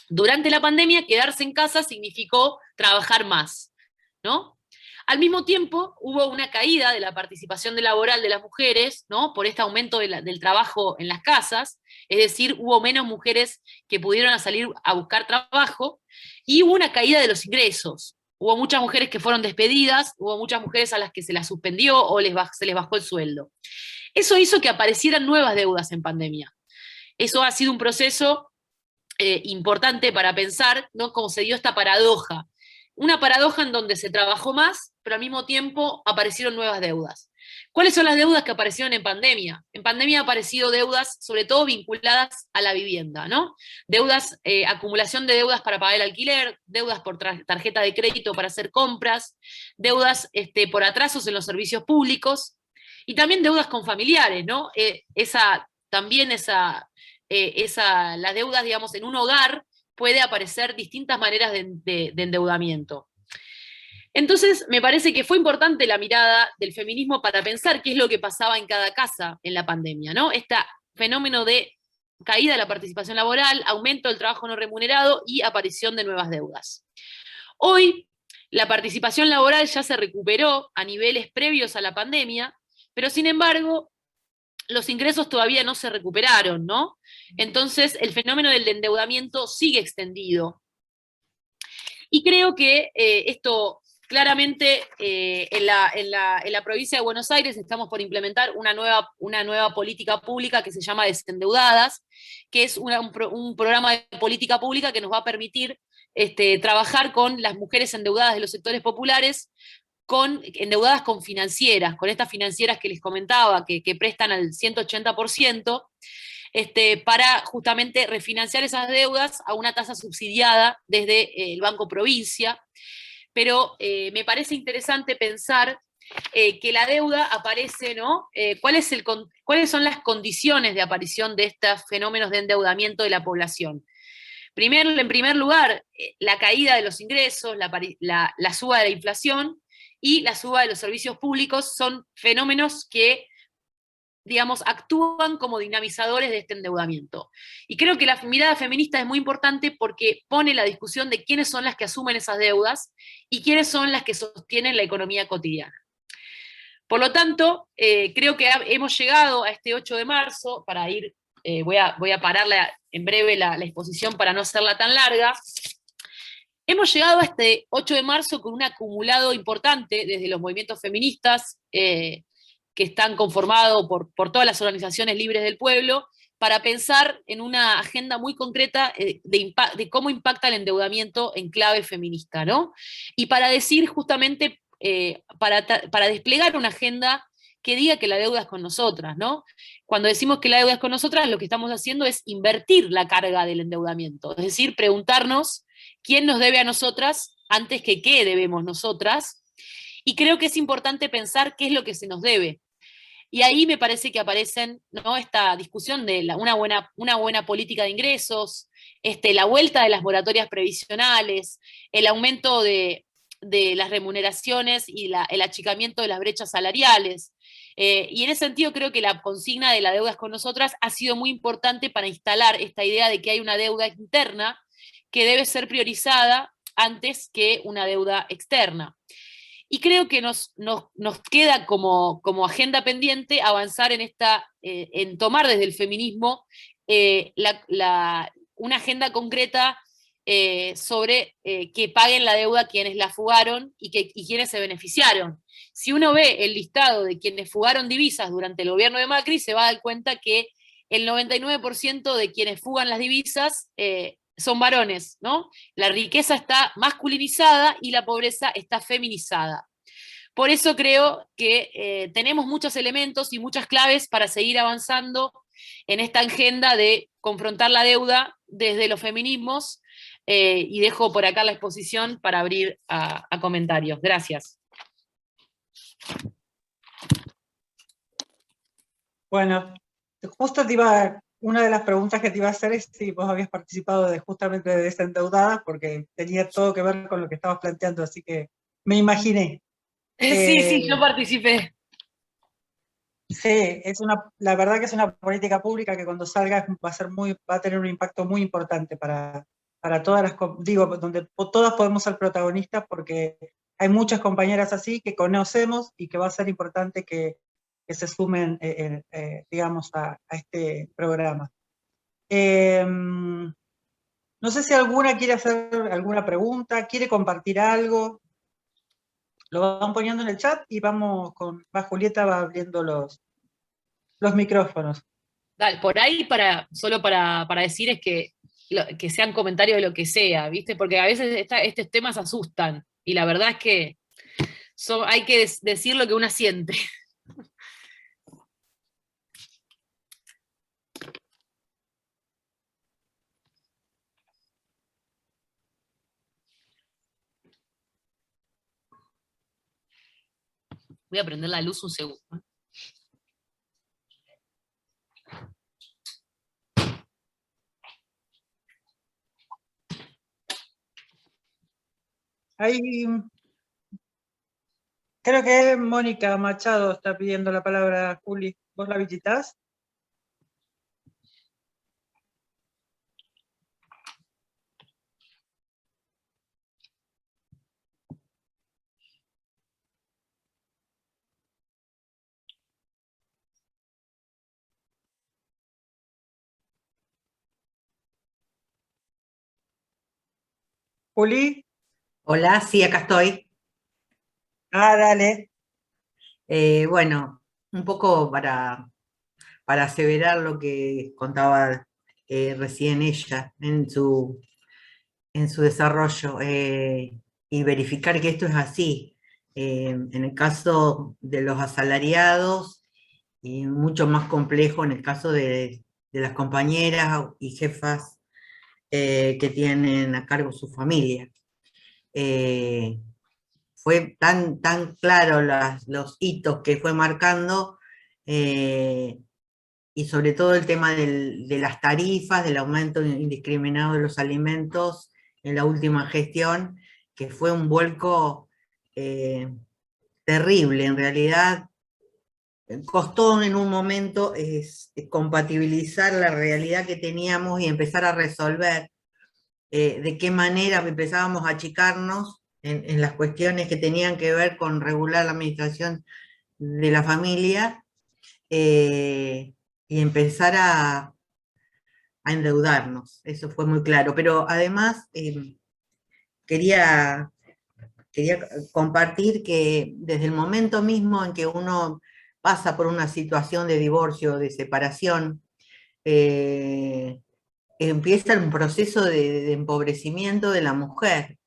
durante la pandemia, quedarse en casa significó trabajar más, ¿no? Al mismo tiempo, hubo una caída de la participación laboral de las mujeres, ¿no? Por este aumento del trabajo en las casas, es decir, hubo menos mujeres que pudieron salir a buscar trabajo, y hubo una caída de los ingresos. Hubo muchas mujeres que fueron despedidas, hubo muchas mujeres a las que se las suspendió o se les bajó el sueldo. Eso hizo que aparecieran nuevas deudas en pandemia. Eso ha sido un proceso importante para pensar, ¿no? Cómo se dio esta paradoja. Una paradoja en donde se trabajó más, pero al mismo tiempo aparecieron nuevas deudas. ¿Cuáles son las deudas que aparecieron en pandemia? En pandemia han aparecido deudas, sobre todo vinculadas a la vivienda, ¿no? Deudas, acumulación de deudas para pagar el alquiler, deudas por tarjeta de crédito para hacer compras, deudas por atrasos en los servicios públicos, y también deudas con familiares, ¿no? Las deudas, digamos, en un hogar, puede aparecer distintas maneras de endeudamiento. Entonces, me parece que fue importante la mirada del feminismo para pensar qué es lo que pasaba en cada casa en la pandemia, ¿no? Este fenómeno de caída de la participación laboral, aumento del trabajo no remunerado y aparición de nuevas deudas. Hoy, la participación laboral ya se recuperó a niveles previos a la pandemia, pero sin embargo, los ingresos todavía no se recuperaron, ¿no? Entonces, el fenómeno del endeudamiento sigue extendido. Y creo que esto, claramente, en la provincia de Buenos Aires estamos por implementar una nueva política pública que se llama Desendeudadas, que es un programa de política pública que nos va a permitir trabajar con las mujeres endeudadas de los sectores populares, endeudadas con financieras, con estas financieras que les comentaba, que prestan al 180%, para justamente refinanciar esas deudas a una tasa subsidiada desde el Banco Provincia. Pero me parece interesante pensar que la deuda aparece, ¿no? ¿Cuáles son las condiciones de aparición de estos fenómenos de endeudamiento de la población? En primer lugar, la caída de los ingresos, la suba de la inflación y la suba de los servicios públicos son fenómenos que, digamos, actúan como dinamizadores de este endeudamiento. Y creo que la mirada feminista es muy importante porque pone la discusión de quiénes son las que asumen esas deudas y quiénes son las que sostienen la economía cotidiana. Por lo tanto, creo que hemos llegado a este 8 de marzo, para ir, voy a parar en breve la exposición para no hacerla tan larga. Hemos llegado a este 8 de marzo con un acumulado importante desde los movimientos feministas, que están conformados por todas las organizaciones libres del pueblo, para pensar en una agenda muy concreta de cómo impacta el endeudamiento en clave feminista, ¿no? Y para decir justamente, para desplegar una agenda que diga que la deuda es con nosotras, ¿no? Cuando decimos que la deuda es con nosotras, lo que estamos haciendo es invertir la carga del endeudamiento, es decir, preguntarnos quién nos debe a nosotras antes que qué debemos nosotras, y creo que es importante pensar qué es lo que se nos debe. Y ahí me parece que aparecen, ¿no?, esta discusión de una buena política de ingresos, la vuelta de las moratorias previsionales, el aumento de las remuneraciones y el achicamiento de las brechas salariales. Y en ese sentido creo que la consigna de la deuda es con nosotras ha sido muy importante para instalar esta idea de que hay una deuda interna que debe ser priorizada antes que una deuda externa. Y creo que nos queda como agenda pendiente avanzar en tomar desde el feminismo una agenda concreta sobre que paguen la deuda quienes la fugaron y quienes se beneficiaron. Si uno ve el listado de quienes fugaron divisas durante el gobierno de Macri, se va a dar cuenta que el 99% de quienes fugan las divisas son varones, ¿no? La riqueza está masculinizada y la pobreza está feminizada. Por eso creo que tenemos muchos elementos y muchas claves para seguir avanzando en esta agenda de confrontar la deuda desde los feminismos, y dejo por acá la exposición para abrir a comentarios. Gracias. Bueno, justo una de las preguntas que te iba a hacer es si vos habías participado justamente de Desendeudadas, porque tenía todo que ver con lo que estabas planteando, así que me imaginé. Sí, yo participé. Sí, la verdad que es una política pública que cuando salga va a tener un impacto muy importante para todas digo, donde todas podemos ser protagonistas, porque hay muchas compañeras así que conocemos y que va a ser importante que se sumen, digamos, a este programa. No sé si alguna quiere hacer alguna pregunta, quiere compartir algo. Lo van poniendo en el chat y Julieta va abriendo los micrófonos. Dale, por ahí, solo para decir, es que sean comentarios de lo que sea, ¿viste? Porque a veces estos temas asustan, y la verdad es que hay que decir lo que una siente. Voy a prender la luz un segundo. Ahí creo que Mónica Machado está pidiendo la palabra, Juli. ¿Vos la visitás? Juli. Hola, sí, acá estoy. Dale. Bueno, un poco para aseverar lo que contaba recién ella en su desarrollo y verificar que esto es así. En el caso de los asalariados y mucho más complejo en el caso de las compañeras y jefas que tienen a cargo su familia. Eh, Fue tan claro los hitos que fue marcando, eh, y sobre todo el tema de las tarifas, del aumento indiscriminado de los alimentos en la última gestión, que fue un vuelco terrible. En realidad, costó en un momento compatibilizar la realidad que teníamos y empezar a resolver de qué manera empezábamos a achicarnos en las cuestiones que tenían que ver con regular la administración de la familia, y empezar a endeudarnos. Eso fue muy claro. Pero además quería, quería compartir que desde el momento mismo en que uno pasa por una situación de divorcio o de separación, empieza un proceso de empobrecimiento de la mujer,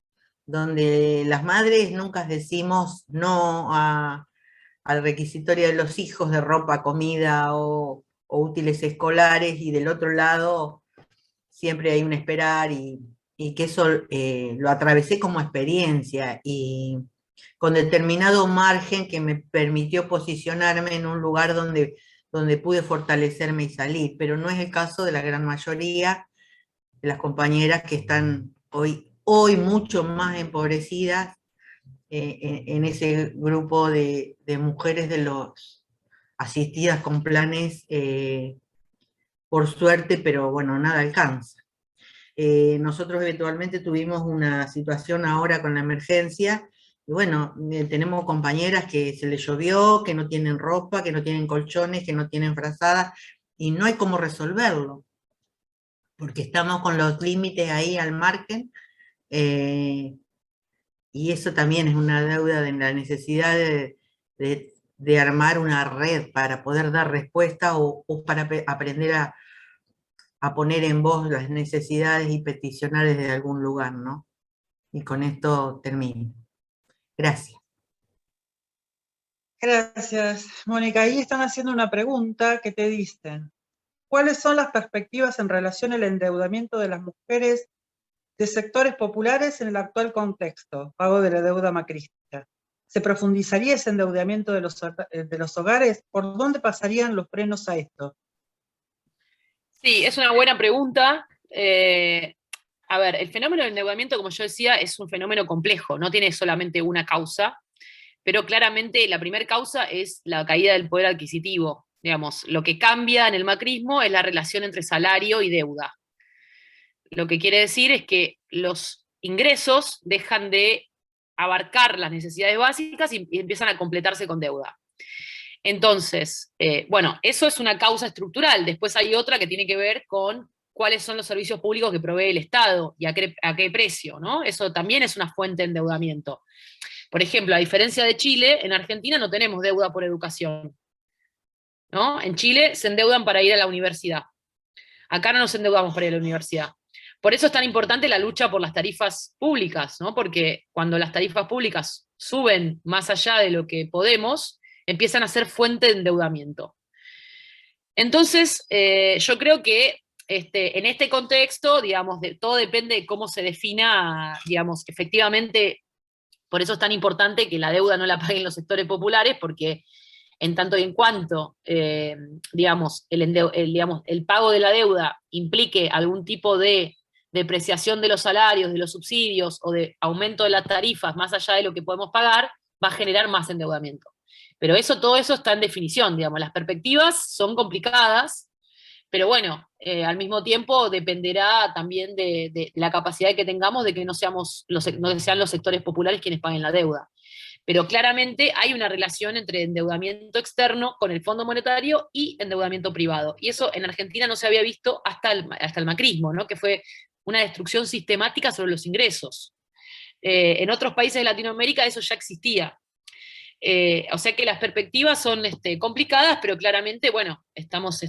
donde las madres nunca decimos no al requisitorio de los hijos de ropa, comida o útiles escolares, y del otro lado siempre hay un esperar, y que eso lo atravesé como experiencia y con determinado margen que me permitió posicionarme en un lugar donde pude fortalecerme y salir, pero no es el caso de la gran mayoría de las compañeras que están hoy mucho más empobrecidas en ese grupo de mujeres de los asistidas con planes, por suerte, pero bueno, nada alcanza. Nosotros eventualmente tuvimos una situación ahora con la emergencia, y bueno, tenemos compañeras que se les llovió, que no tienen ropa, que no tienen colchones, que no tienen frazadas, y no hay cómo resolverlo, porque estamos con los límites ahí al margen, y eso también es una deuda de la necesidad de armar una red para poder dar respuesta o para aprender a poner en voz las necesidades y peticionar desde algún lugar, ¿no? Y con esto termino. Gracias. Gracias, Mónica. Ahí están haciendo una pregunta que te dicen: ¿cuáles son las perspectivas en relación al endeudamiento de las mujeres de sectores populares en el actual contexto, pago de la deuda macrista? ¿Se profundizaría ese endeudamiento de los hogares? ¿Por dónde pasarían los frenos a esto? Sí, es una buena pregunta. A ver, el fenómeno del endeudamiento, como yo decía, es un fenómeno complejo, no tiene solamente una causa. pero claramente la primera causa es la caída del poder adquisitivo. Digamos, lo que cambia en el macrismo es la relación entre salario y deuda. Lo que quiere decir es que los ingresos dejan de abarcar las necesidades básicas y empiezan a completarse con deuda. Entonces, bueno, eso es una causa estructural. Después hay otra que tiene que ver con cuáles son los servicios públicos que provee el Estado y a qué precio, ¿no? Eso también es una fuente de endeudamiento. Por ejemplo, a diferencia de Chile, en Argentina no tenemos deuda por educación, ¿no? En Chile se endeudan para ir a la universidad. Acá no nos endeudamos para ir a la universidad. Por eso es tan importante la lucha por las tarifas públicas, ¿no? Porque cuando las tarifas públicas suben más allá de lo que podemos, empiezan a ser fuente de endeudamiento. Entonces, yo creo que en este contexto, digamos, todo depende de cómo se defina, digamos, efectivamente, por eso es tan importante que la deuda no la paguen los sectores populares, porque en tanto y en cuanto, digamos, el pago de la deuda implique algún tipo de depreciación de los salarios, de los subsidios o de aumento de las tarifas más allá de lo que podemos pagar, va a generar más endeudamiento. Pero todo eso está en definición, digamos, las perspectivas son complicadas, pero bueno, al mismo tiempo dependerá también de la capacidad que tengamos de que no sean los sectores populares quienes paguen la deuda. Pero claramente hay una relación entre endeudamiento externo con el Fondo Monetario y endeudamiento privado. Y eso en Argentina no se había visto hasta el macrismo, ¿no? Que fue una destrucción sistemática sobre los ingresos. En otros países de Latinoamérica eso ya existía. O sea que las perspectivas son complicadas, pero claramente, bueno, estamos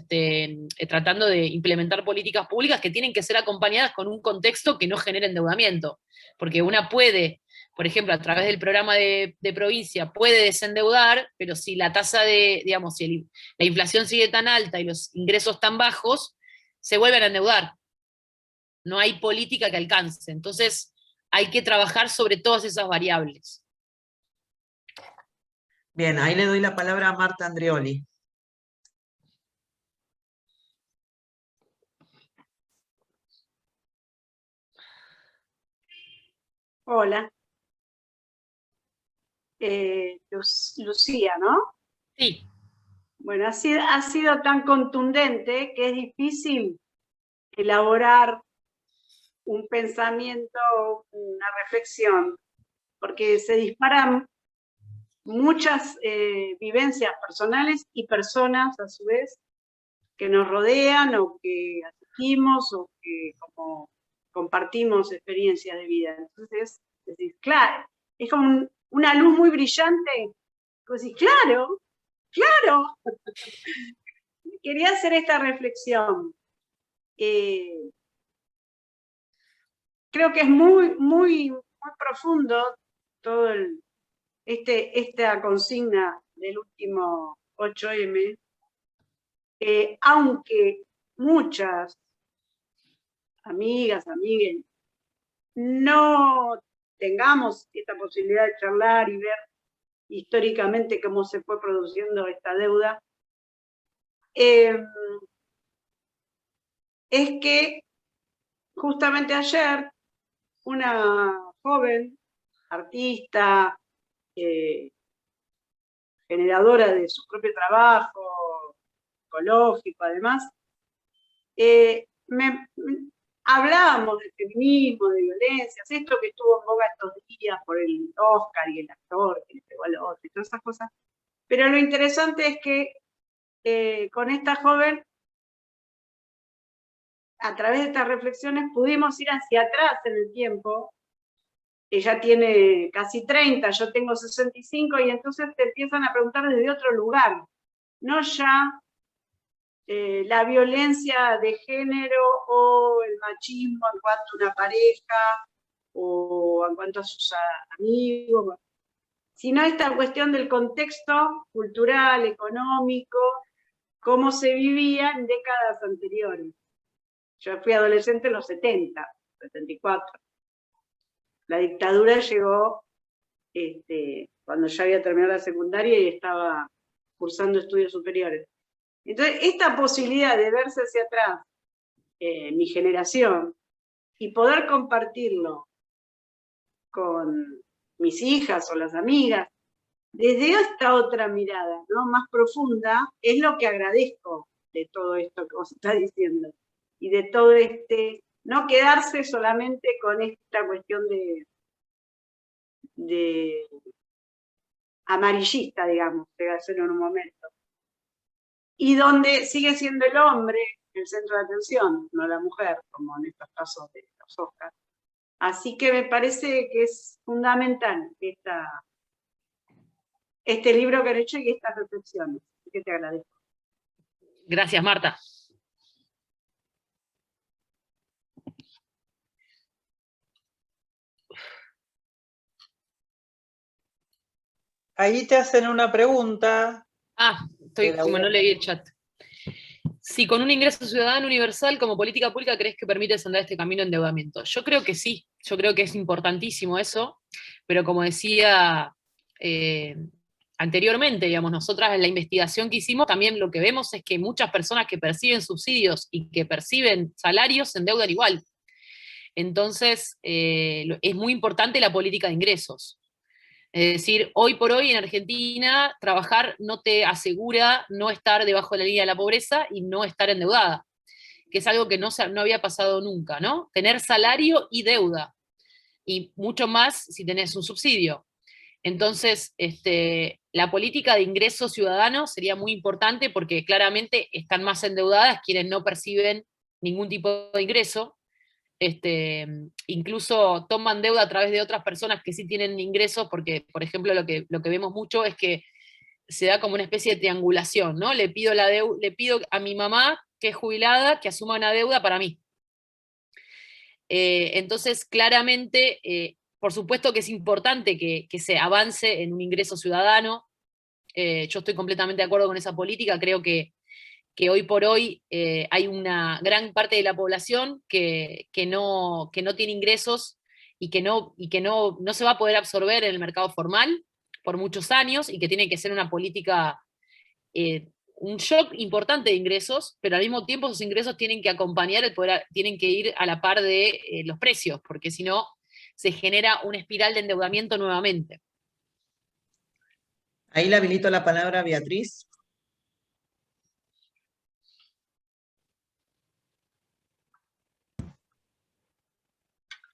tratando de implementar políticas públicas que tienen que ser acompañadas con un contexto que no genere endeudamiento. Porque una puede, por ejemplo, a través del programa de provincia, puede desendeudar, pero si la tasa digamos, si la inflación sigue tan alta y los ingresos tan bajos, se vuelven a endeudar. No hay política que alcance. Entonces, hay que trabajar sobre todas esas variables. Bien, ahí le doy la palabra a Marta Andreoli. Hola. Lucía, ¿no? Sí. Bueno, ha sido tan contundente que es difícil elaborar un pensamiento, una reflexión, porque se disparan muchas vivencias personales y personas a su vez que nos rodean o que asistimos o que como compartimos experiencias de vida. Entonces, decís, claro, es como una luz muy brillante. Decís, claro, claro. Quería hacer esta reflexión. Creo que es muy, muy, muy profundo todo esta consigna del último 8M, aunque muchas amigas, amigues, no tengamos esta posibilidad de charlar y ver históricamente cómo se fue produciendo esta deuda, es que justamente ayer una joven artista, generadora de su propio trabajo, ecológico además, hablábamos de feminismo, de violencias, esto que estuvo en boga estos días por el Oscar y el actor que le pegó al otro y todas esas cosas. Pero lo interesante es que con esta joven, a través de estas reflexiones, pudimos ir hacia atrás en el tiempo. Ella tiene casi 30, yo tengo 65, y entonces te empiezan a preguntar desde otro lugar, no ya la violencia de género o el machismo en cuanto a una pareja o en cuanto a sus amigos, sino esta cuestión del contexto cultural, económico, cómo se vivía en décadas anteriores. Yo fui adolescente en los 70, 74. La dictadura llegó cuando ya había terminado la secundaria y estaba cursando estudios superiores. Entonces, esta posibilidad de verse hacia atrás, mi generación, y poder compartirlo con mis hijas o las amigas, Desde esta otra mirada, ¿no? Más profunda, es lo que agradezco de todo esto que vos estás diciendo. Y de todo no quedarse solamente con esta cuestión de amarillista, digamos, de hacerlo en un momento. Y donde sigue siendo el hombre el centro de atención, no la mujer, como en estos casos de los Oscars. Así que me parece que es fundamental este libro que han hecho y estas reflexiones. Así que te agradezco. Gracias, Marta. Ahí te hacen una pregunta. Como no leí el chat. Si con un ingreso ciudadano universal como política pública crees que permite andar este camino de endeudamiento. Yo creo que sí, yo creo que es importantísimo eso, pero como decía anteriormente, digamos, nosotras en la investigación que hicimos, también lo que vemos es que muchas personas que perciben subsidios y que perciben salarios se endeudan igual. Entonces, es muy importante la política de ingresos. Es decir, hoy por hoy en Argentina, trabajar no te asegura no estar debajo de la línea de la pobreza y no estar endeudada, que es algo que no había pasado nunca, ¿no? Tener salario y deuda, y mucho más si tenés un subsidio. Entonces, la política de ingresos ciudadanos sería muy importante porque claramente están más endeudadas quienes no perciben ningún tipo de ingreso, incluso toman deuda a través de otras personas que sí tienen ingresos, porque, por ejemplo, lo que vemos mucho es que se da como una especie de triangulación, ¿no? Le pido a mi mamá, que es jubilada, que asuma una deuda para mí. Entonces, claramente, por supuesto que es importante que se avance en un ingreso ciudadano. Yo estoy completamente de acuerdo con esa política, creo que hoy por hoy hay una gran parte de la población que no tiene ingresos y que no se va a poder absorber en el mercado formal por muchos años, y que tiene que ser una política, un shock importante de ingresos, pero al mismo tiempo esos ingresos tienen que acompañar tienen que ir a la par de los precios, porque si no se genera una espiral de endeudamiento nuevamente. Ahí le habilito la palabra a Beatriz.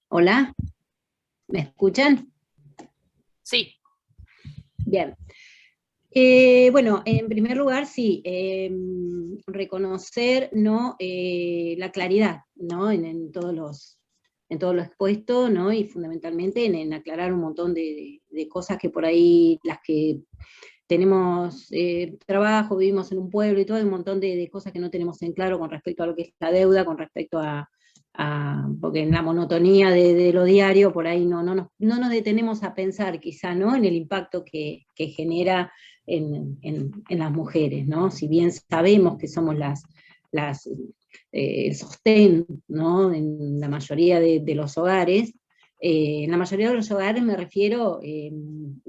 Hola, ¿me escuchan? Sí. Bien. Bueno, en primer lugar, sí, reconocer, ¿no? La claridad, ¿no? En todo lo expuesto, ¿no? Y fundamentalmente en aclarar un montón de cosas que por ahí, las que tenemos trabajo, vivimos en un pueblo y todo, hay un montón de cosas que no tenemos en claro con respecto a lo que es la deuda, con respecto porque en la monotonía de lo diario, por ahí no nos detenemos a pensar quizá, ¿no? En el impacto que genera en las mujeres, ¿no? Si bien sabemos que somos el sostén, ¿no? En la mayoría de los hogares, en la mayoría de los hogares me refiero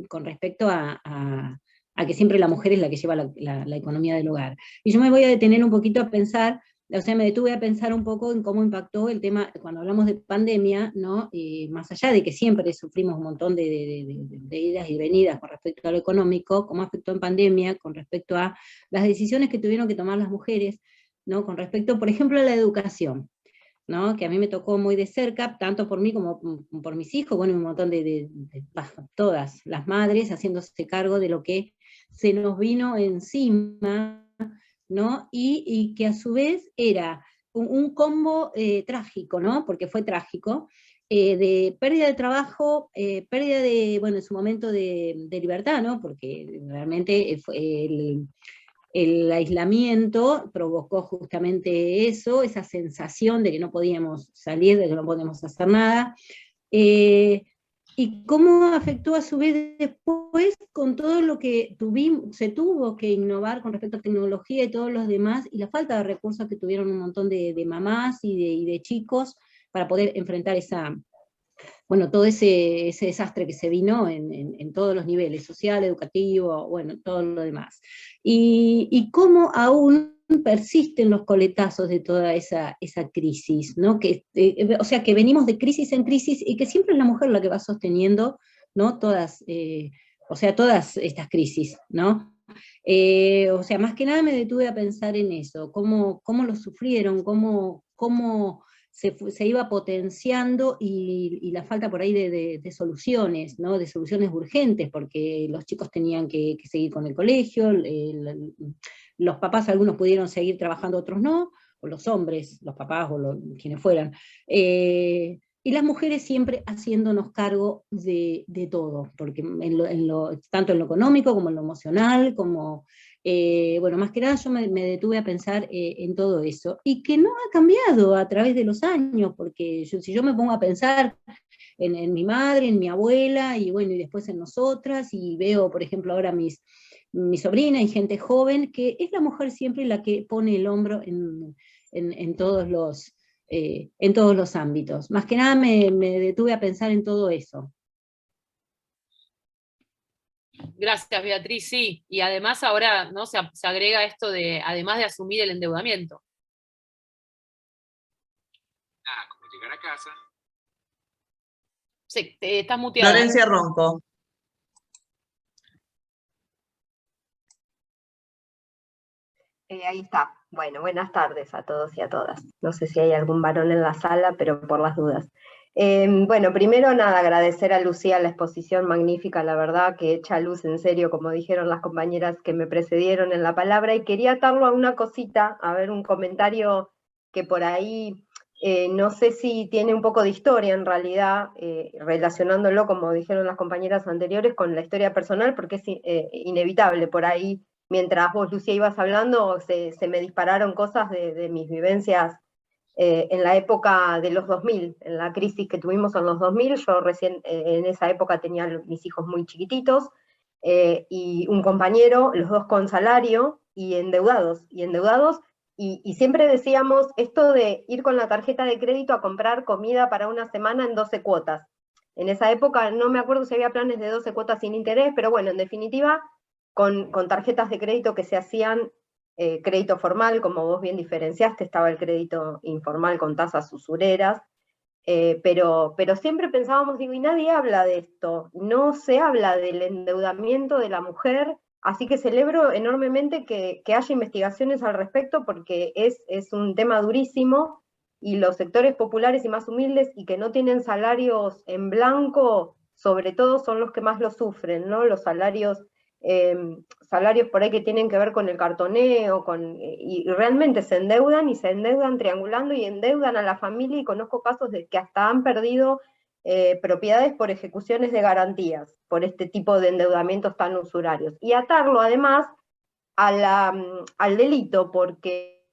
con respecto a que siempre la mujer es la que lleva la economía del hogar. Y yo me voy a detener un poquito a pensar, o sea, me detuve a pensar un poco en cómo impactó el tema, cuando hablamos de pandemia, ¿no? Más allá de que siempre sufrimos un montón de idas y venidas con respecto a lo económico, cómo afectó en pandemia con respecto a las decisiones que tuvieron que tomar las mujeres, ¿no? Con respecto, por ejemplo, a la educación, ¿no? Que a mí me tocó muy de cerca, tanto por mí como por mis hijos, bueno, un montón todas las madres haciéndose cargo de lo que se nos vino encima, ¿no? Y que a su vez era un combo trágico, ¿no? Porque fue trágico, de pérdida de trabajo, pérdida de, bueno, en su momento de libertad, ¿no? Porque realmente el aislamiento provocó justamente eso, esa sensación de que no podíamos salir, de que no podíamos hacer nada, y cómo afectó a su vez después con todo lo que se tuvo que innovar con respecto a tecnología y todos los demás, y la falta de recursos que tuvieron un montón de mamás y de chicos para poder enfrentar todo ese desastre que se vino en todos los niveles, social, educativo, bueno, todo lo demás. Y cómo aún persisten los coletazos de toda esa crisis, ¿no? O sea, que venimos de crisis en crisis y que siempre es la mujer la que va sosteniendo, ¿no? o sea, todas estas crisis, ¿no? O sea, más que nada me detuve a pensar en eso, cómo lo sufrieron, cómo se iba potenciando y la falta por ahí de soluciones, ¿no? De soluciones urgentes, porque los chicos tenían que seguir con el colegio, los papás algunos pudieron seguir trabajando, otros no, o los hombres, los papás o quienes fueran. Y las mujeres siempre haciéndonos cargo de todo, porque tanto en lo económico como en lo emocional, como, bueno, más que nada yo me detuve a pensar en todo eso, y que no ha cambiado a través de los años, porque si yo me pongo a pensar en mi madre, en mi abuela, y bueno, y después en nosotras, y veo, por ejemplo, ahora mi sobrina y gente joven, que es la mujer siempre la que pone el hombro en todos los ámbitos. Más que nada me detuve a pensar en todo eso. Gracias, Beatriz, sí. Y además ahora, ¿no? se agrega esto de, además de asumir el endeudamiento. Como llegar a casa. Sí, estás muteada. Florencia Ronco. Ahí está. Bueno, buenas tardes a todos y a todas. No sé si hay algún varón en la sala, pero por las dudas. Bueno, primero nada, agradecer a Lucía la exposición magnífica, la verdad, que echa luz en serio, como dijeron las compañeras que me precedieron en la palabra, y quería atarlo a una cosita, a ver un comentario que por ahí, no sé si tiene un poco de historia en realidad, relacionándolo, como dijeron las compañeras anteriores, con la historia personal, porque es inevitable por ahí. Mientras vos, Lucía, ibas hablando, se me dispararon cosas de mis vivencias en la época de los 2000, en la crisis que tuvimos en los 2000. Yo recién en esa época tenía mis hijos muy chiquititos, y un compañero, los dos con salario, y endeudados, y siempre decíamos esto de ir con la tarjeta de crédito a comprar comida para una semana en 12 cuotas. En esa época no me acuerdo si había planes de 12 cuotas sin interés, pero bueno, en definitiva, con tarjetas de crédito que se hacían crédito formal, como vos bien diferenciaste, estaba el crédito informal con tasas usureras, pero siempre pensábamos, digo, y nadie habla de esto, no se habla del endeudamiento de la mujer, así que celebro enormemente que haya investigaciones al respecto, porque es un tema durísimo, y los sectores populares y más humildes y que no tienen salarios en blanco, sobre todo son los que más lo sufren, ¿no? Los salarios por ahí que tienen que ver con el cartoneo, y realmente se endeudan, y se endeudan triangulando, y endeudan a la familia, y conozco casos de que hasta han perdido propiedades por ejecuciones de garantías, por este tipo de endeudamientos tan usurarios. Y atarlo además al delito, porque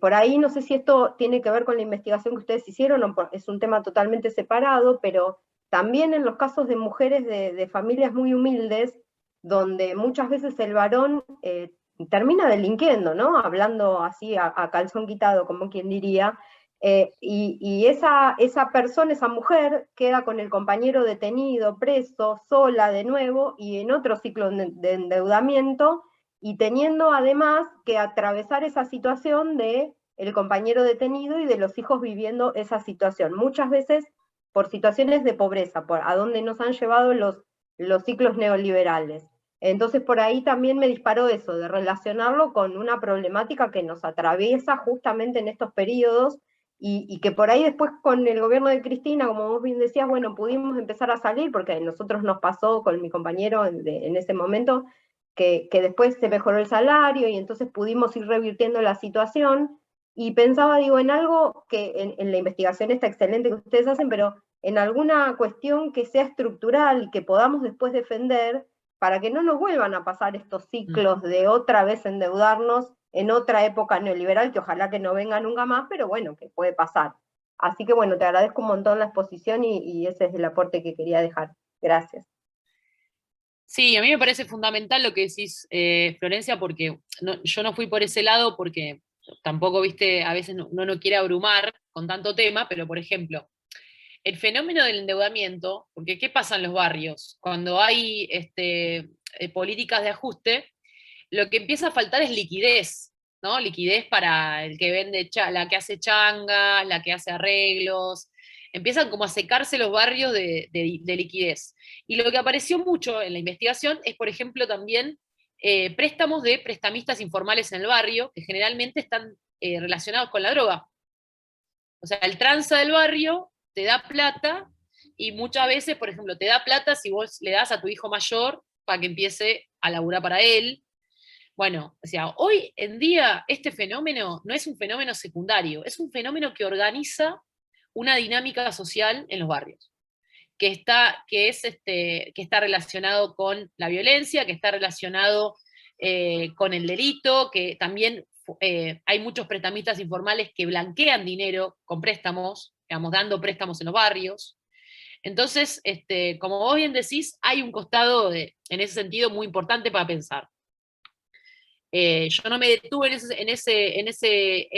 por ahí no sé si esto tiene que ver con la investigación que ustedes hicieron, o es un tema totalmente separado, pero también en los casos de mujeres de familias muy humildes, donde muchas veces el varón termina delinquiendo, ¿no? Hablando así a calzón quitado, como quien diría, y esa persona, esa mujer, queda con el compañero detenido, preso, sola de nuevo, y en otro ciclo de endeudamiento, y teniendo además que atravesar esa situación de el compañero detenido y de los hijos viviendo esa situación, muchas veces por situaciones de pobreza, a donde nos han llevado los ciclos neoliberales. Entonces por ahí también me disparó eso, de relacionarlo con una problemática que nos atraviesa justamente en estos periodos, y que por ahí después con el gobierno de Cristina, como vos bien decías, bueno, pudimos empezar a salir, porque a nosotros nos pasó con mi compañero en ese momento, que después se mejoró el salario, y entonces pudimos ir revirtiendo la situación, y pensaba, digo, en algo que en la investigación está excelente que ustedes hacen, pero en alguna cuestión que sea estructural y que podamos después defender, para que no nos vuelvan a pasar estos ciclos de otra vez endeudarnos en otra época neoliberal, que ojalá que no venga nunca más, pero bueno, que puede pasar. Así que bueno, te agradezco un montón la exposición, y ese es el aporte que quería dejar. Gracias. Sí, a mí me parece fundamental lo que decís, Florencia, porque yo no fui por ese lado, porque tampoco, viste, a veces uno no quiere abrumar con tanto tema, pero por ejemplo, el fenómeno del endeudamiento, porque ¿qué pasa en los barrios? Cuando hay políticas de ajuste, lo que empieza a faltar es liquidez, ¿no? Liquidez para el que vende, la que hace changas, la que hace arreglos, empiezan como a secarse los barrios de liquidez. Y lo que apareció mucho en la investigación es, por ejemplo, también préstamos de prestamistas informales en el barrio, que generalmente están relacionados con la droga. O sea, el tranza del barrio te da plata, y muchas veces, por ejemplo, te da plata si vos le das a tu hijo mayor para que empiece a laburar para él. Bueno, o sea, hoy en día este fenómeno no es un fenómeno secundario, es un fenómeno que organiza una dinámica social en los barrios, que está relacionado con la violencia, que está relacionado con el delito, que también hay muchos prestamistas informales que blanquean dinero con préstamos, digamos, dando préstamos en los barrios. Entonces, como vos bien decís, hay un costado en ese sentido muy importante para pensar. Yo no me detuve en ese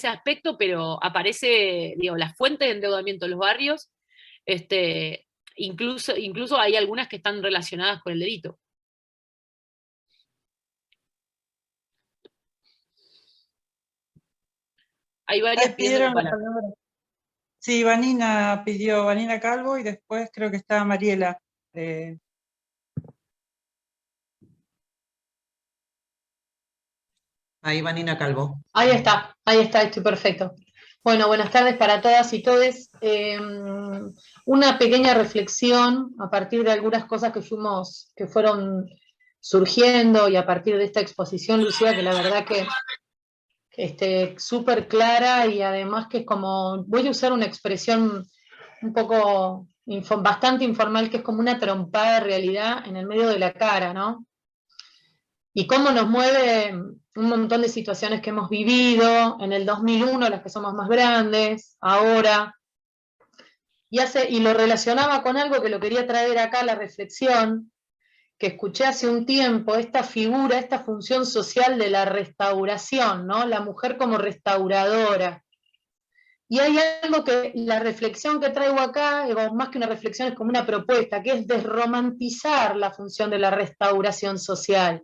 aspecto, pero aparece, digo, las fuentes de endeudamiento de los barrios, incluso hay algunas que están relacionadas con el delito. Hay varias pidiendo la palabra. Sí, Vanina pidió, Vanina Calvo, y después creo que está Mariela. Ahí Vanina Calvo. Ahí está, estoy perfecto. Bueno, buenas tardes para todas y todes. Una pequeña reflexión a partir de algunas cosas que fueron surgiendo, y a partir de esta exposición, Lucía, que la verdad que súper clara, y además que es como, voy a usar una expresión un poco bastante informal, que es como una trompada de realidad en el medio de la cara, ¿no? Y cómo nos mueve un montón de situaciones que hemos vivido en el 2001, las que somos más grandes, ahora, y lo relacionaba con algo que lo quería traer acá, la reflexión, que escuché hace un tiempo, esta figura, esta función social de la restauración, ¿no? La mujer como restauradora. Y hay algo que, la reflexión que traigo acá, más que una reflexión, es como una propuesta, que es desromantizar la función de la restauración social.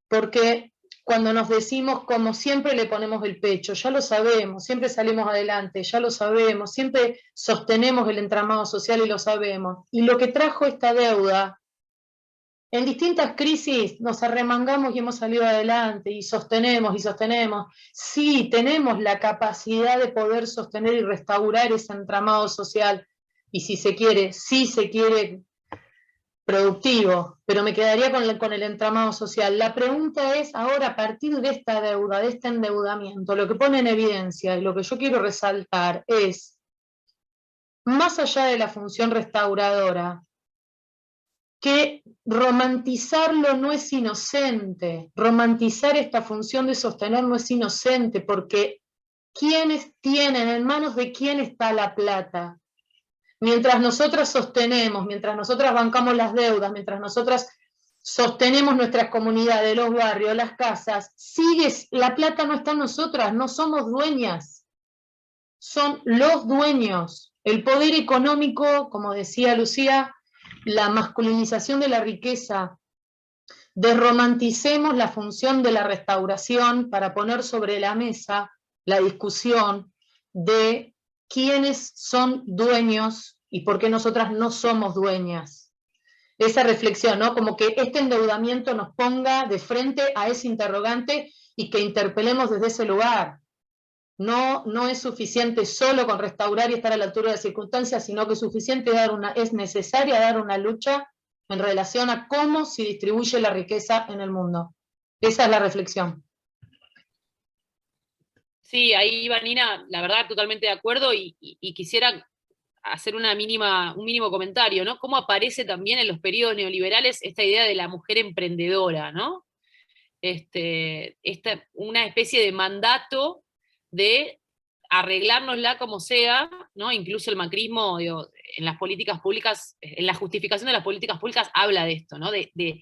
Porque cuando nos decimos, como siempre le ponemos el pecho, ya lo sabemos, siempre salimos adelante, ya lo sabemos, siempre sostenemos el entramado social y lo sabemos. Y lo que trajo esta deuda, en distintas crisis nos arremangamos y hemos salido adelante, y sostenemos y sostenemos. Sí, tenemos la capacidad de poder sostener y restaurar ese entramado social, y si se quiere, productivo, pero me quedaría con el entramado social. La pregunta es, ahora, a partir de esta deuda, de este endeudamiento, lo que pone en evidencia, y lo que yo quiero resaltar es, más allá de la función restauradora, que romantizarlo no es inocente, romantizar esta función de sostener no es inocente, porque ¿quiénes tienen, en manos de quién está la plata? Mientras nosotras sostenemos, mientras nosotras bancamos las deudas, mientras nosotras sostenemos nuestras comunidades, los barrios, las casas, la plata no está en nosotras, no somos dueñas, son los dueños. El poder económico, como decía Lucía, la masculinización de la riqueza. Desromanticemos la función de la restauración para poner sobre la mesa la discusión de quiénes son dueños y por qué nosotras no somos dueñas. Esa reflexión, ¿no? Como que este endeudamiento nos ponga de frente a ese interrogante y que interpelemos desde ese lugar. No es suficiente solo con restaurar y estar a la altura de las circunstancias, sino que es necesaria dar una lucha en relación a cómo se distribuye la riqueza en el mundo. Esa es la reflexión. Sí, ahí, Vanina, la verdad, totalmente de acuerdo, y quisiera hacer un mínimo comentario, ¿no? Cómo aparece también en los periodos neoliberales esta idea de la mujer emprendedora, ¿no? Una especie de mandato de arreglárnosla como sea, ¿no? Incluso el macrismo, digo, en las políticas públicas, en la justificación de las políticas públicas habla de esto, ¿no? De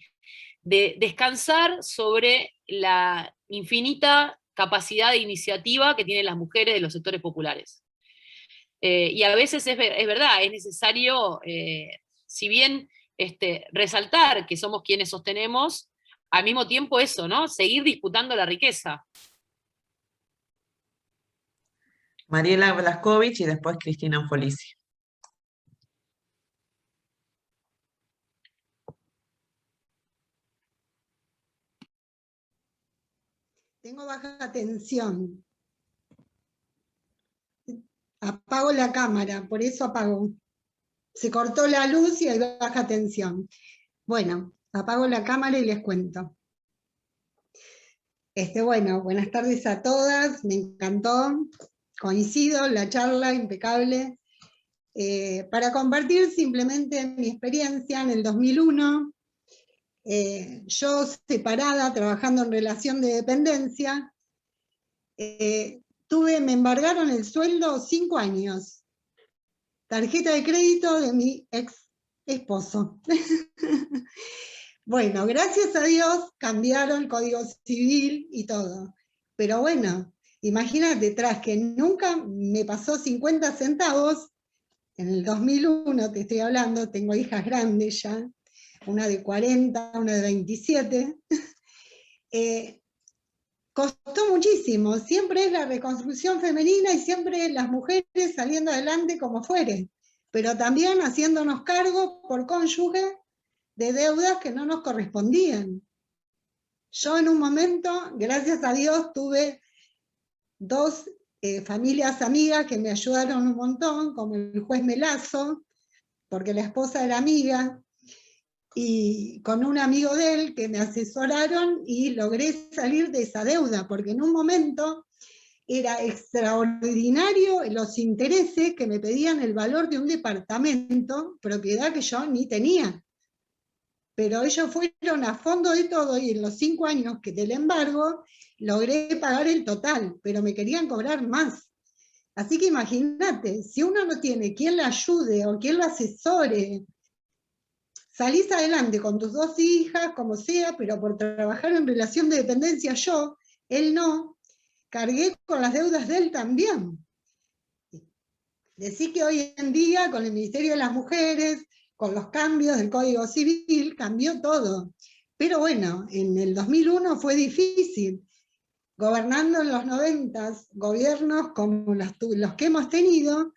descansar sobre la infinita capacidad de iniciativa que tienen las mujeres de los sectores populares. Y a veces es verdad, es necesario, si bien resaltar que somos quienes sostenemos, al mismo tiempo eso, ¿no? Seguir disputando la riqueza. Mariela Blaskovich y después Cristina Folisi. Tengo baja tensión. Apago la cámara, por eso apago. Se cortó la luz y hay baja tensión. Bueno, apago la cámara y les cuento. Bueno, buenas tardes a todas, me encantó, coincido, la charla impecable. Para compartir simplemente mi experiencia en el 2001, yo separada, trabajando en relación de dependencia, me embargaron el sueldo 5 años. Tarjeta de crédito de mi ex esposo. Bueno, gracias a Dios cambiaron el Código Civil y todo. Pero bueno, imagínate, tras que nunca me pasó 50 centavos, en el 2001 te estoy hablando, tengo hijas grandes ya, una de 40, una de 27, costó muchísimo, siempre es la reconstrucción femenina y siempre las mujeres saliendo adelante como fuere, pero también haciéndonos cargo por cónyuge de deudas que no nos correspondían. Yo en un momento, gracias a Dios, tuve 2 familias amigas que me ayudaron un montón, como el juez Melazo, porque la esposa era amiga, y con un amigo de él que me asesoraron y logré salir de esa deuda, porque en un momento era extraordinario los intereses que me pedían el valor de un departamento, propiedad que yo ni tenía. Pero ellos fueron a fondo de todo y en los 5 años que del embargo logré pagar el total, pero me querían cobrar más. Así que imagínate, si uno no tiene quien le ayude o quien lo asesore, salís adelante con tus 2 hijas, como sea, pero por trabajar en relación de dependencia yo, él no, cargué con las deudas de él también. Decir que hoy en día con el Ministerio de las Mujeres, con los cambios del Código Civil, cambió todo. Pero bueno, en el 2001 fue difícil. Gobernando en los 90, gobiernos como los que hemos tenido,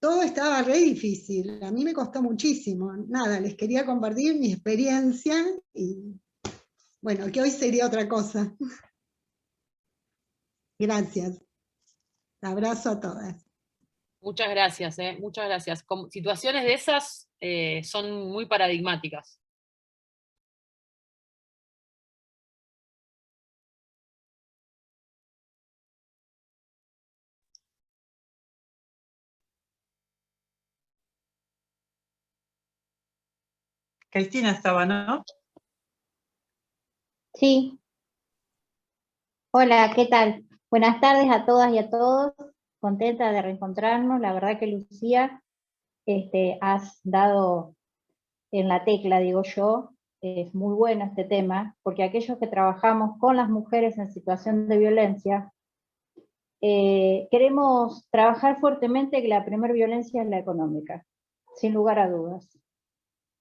todo estaba re difícil. A mí me costó muchísimo. Nada, les quería compartir mi experiencia y bueno, que hoy sería otra cosa. Gracias. Abrazo a todas. Muchas gracias, muchas gracias. Situaciones de esas son muy paradigmáticas. Cristina estaba, ¿no? Sí. Hola, ¿qué tal? Buenas tardes a todas y a todos. Contenta de reencontrarnos. La verdad que Lucía, has dado en la tecla, digo yo. Es muy bueno este tema, porque aquellos que trabajamos con las mujeres en situación de violencia, queremos trabajar fuertemente que la primera violencia es la económica, sin lugar a dudas.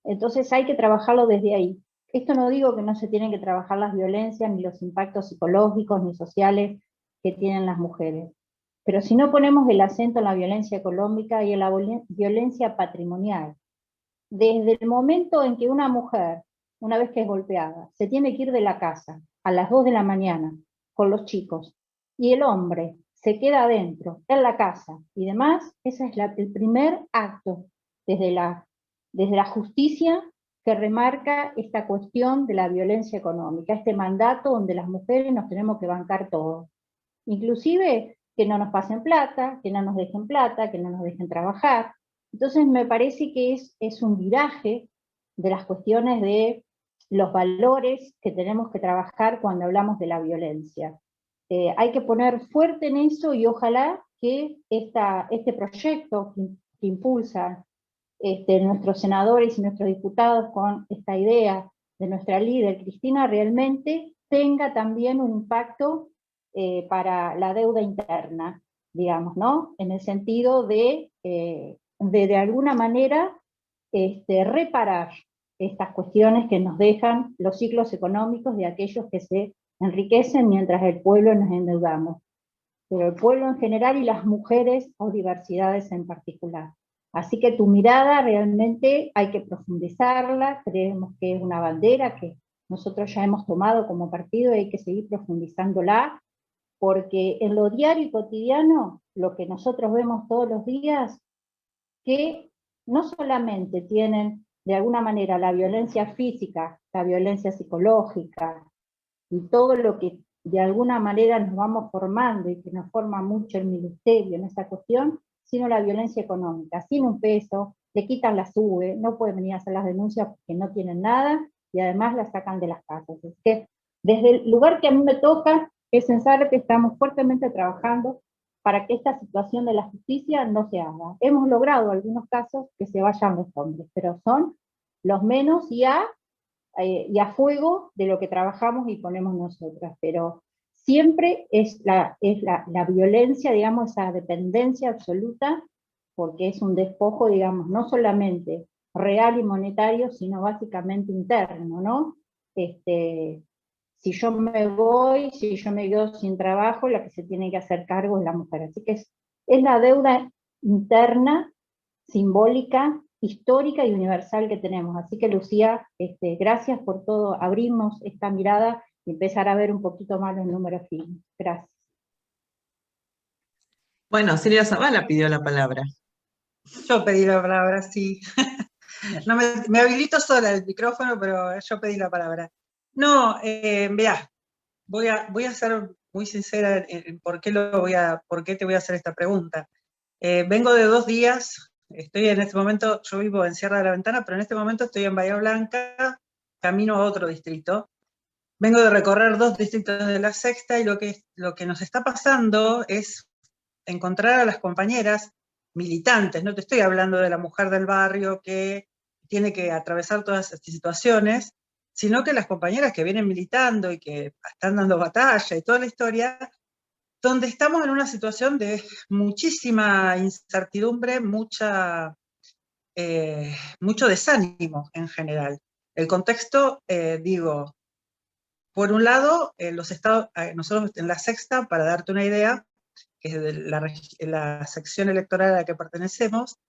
Entonces hay que trabajarlo desde ahí. Esto no digo que no se tienen que trabajar las violencias, ni los impactos psicológicos, ni sociales que tienen las mujeres. Pero si no ponemos el acento en la violencia económica y en la violencia patrimonial, desde el momento en que una mujer, una vez que es golpeada, se tiene que ir de la casa a las 2 de la mañana con los chicos, y el hombre se queda adentro, en la casa y demás, ese es el primer acto desde la justicia que remarca esta cuestión de la violencia económica, este mandato donde las mujeres nos tenemos que bancar todo. Inclusive que no nos pasen plata, que no nos dejen plata, que no nos dejen trabajar. Entonces me parece que es un viraje de las cuestiones de los valores que tenemos que trabajar cuando hablamos de la violencia. Hay que poner fuerte en eso y ojalá que este proyecto que impulsa nuestros senadores y nuestros diputados con esta idea de nuestra líder Cristina realmente tenga también un impacto para la deuda interna, digamos, ¿no? En el sentido de alguna manera reparar estas cuestiones que nos dejan los ciclos económicos de aquellos que se enriquecen mientras el pueblo nos endeudamos. pero el pueblo en general y las mujeres o diversidades en particular. Así que tu mirada realmente hay que profundizarla, creemos que es una bandera que nosotros ya hemos tomado como partido y hay que seguir profundizándola, porque en lo diario y cotidiano, lo que nosotros vemos todos los días, que no solamente tienen de alguna manera la violencia física, la violencia psicológica, y todo lo que de alguna manera nos vamos formando y que nos forma mucho el ministerio en esta cuestión, sino la violencia económica, sin un peso, le quitan la SUBE, no pueden venir a hacer las denuncias porque no tienen nada, y además la sacan de las casas. Es que desde el lugar que a mí me toca, es pensar que estamos fuertemente trabajando para que esta situación de la justicia no se haga. Hemos logrado en algunos casos que se vayan los hombres, pero son los menos y a fuego de lo que trabajamos y ponemos nosotras, pero siempre es la violencia, digamos, esa dependencia absoluta, porque es un despojo, digamos, no solamente real y monetario, sino básicamente interno, ¿no? Si yo me voy, si yo me quedo sin trabajo, la que se tiene que hacer cargo es la mujer. Así que es la deuda interna, simbólica, histórica y universal que tenemos. Así que Lucía, gracias por todo, abrimos esta mirada y empezar a ver un poquito más los números finos. Gracias. Bueno, Silvia Zavala pidió la palabra. Yo pedí la palabra, sí. No me habilito sola el micrófono, pero yo pedí la palabra. No, mirá, voy a ser muy sincera en por qué te voy a hacer esta pregunta. Vengo de 2 días, estoy en este momento, yo vivo en Sierra de la Ventana, pero en este momento estoy en Bahía Blanca, camino a otro distrito. Vengo de recorrer 2 distritos de la Sexta y lo que nos está pasando es encontrar a las compañeras militantes, no te estoy hablando de la mujer del barrio que tiene que atravesar todas estas situaciones, sino que las compañeras que vienen militando y que están dando batalla y toda la historia, donde estamos en una situación de muchísima incertidumbre, mucho desánimo en general. El contexto, digo, por un lado, nosotros en la Sexta, para darte una idea, que es de la sección electoral a la que pertenecemos,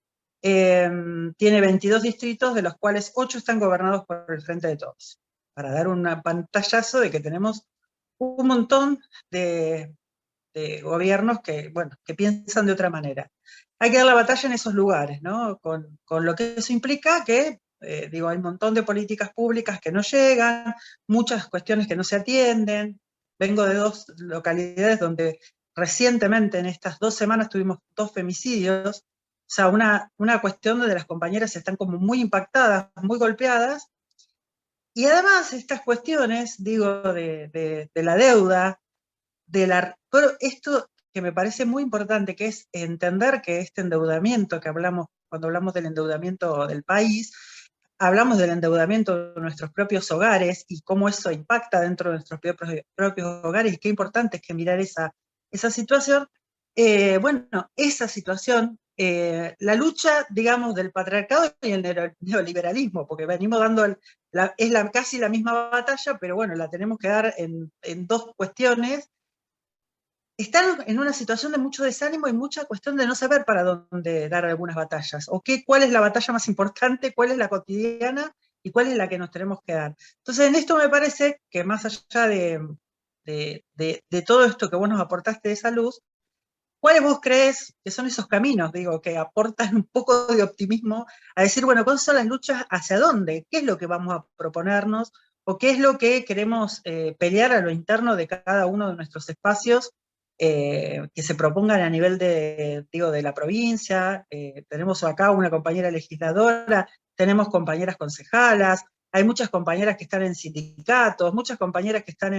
tiene 22 distritos, de los cuales 8 están gobernados por el Frente de Todos, para dar un pantallazo de que tenemos un montón de gobiernos que piensan de otra manera. Hay que dar la batalla en esos lugares, ¿no? Con lo que eso implica que, hay un montón de políticas públicas que no llegan, muchas cuestiones que no se atienden. Vengo de 2 localidades donde recientemente, en estas 2 semanas, tuvimos 2 femicidios, o sea, una cuestión donde las compañeras están como muy impactadas, muy golpeadas, y además estas cuestiones, de la deuda, pero esto que me parece muy importante, que es entender que este endeudamiento que hablamos, cuando hablamos del endeudamiento del país, hablamos del endeudamiento de nuestros propios hogares y cómo eso impacta dentro de nuestros propios hogares, y qué importante es que mirar esa situación. Esa situación, la lucha, digamos, del patriarcado y el neoliberalismo, porque venimos dando, casi la misma batalla, pero bueno, la tenemos que dar en 2 cuestiones. Están en una situación de mucho desánimo y mucha cuestión de no saber para dónde dar algunas batallas, o cuál es la batalla más importante, cuál es la cotidiana y cuál es la que nos tenemos que dar. Entonces, en esto me parece que más allá de todo esto que vos nos aportaste de esa luz, ¿cuáles vos crees que son esos caminos, que aportan un poco de optimismo a decir, bueno, ¿cuáles son las luchas hacia dónde? ¿Qué es lo que vamos a proponernos? ¿O qué es lo que queremos pelear a lo interno de cada uno de nuestros espacios que se propongan a nivel de la provincia? Tenemos acá una compañera legisladora, tenemos compañeras concejalas, hay muchas compañeras que están en sindicatos, muchas compañeras que están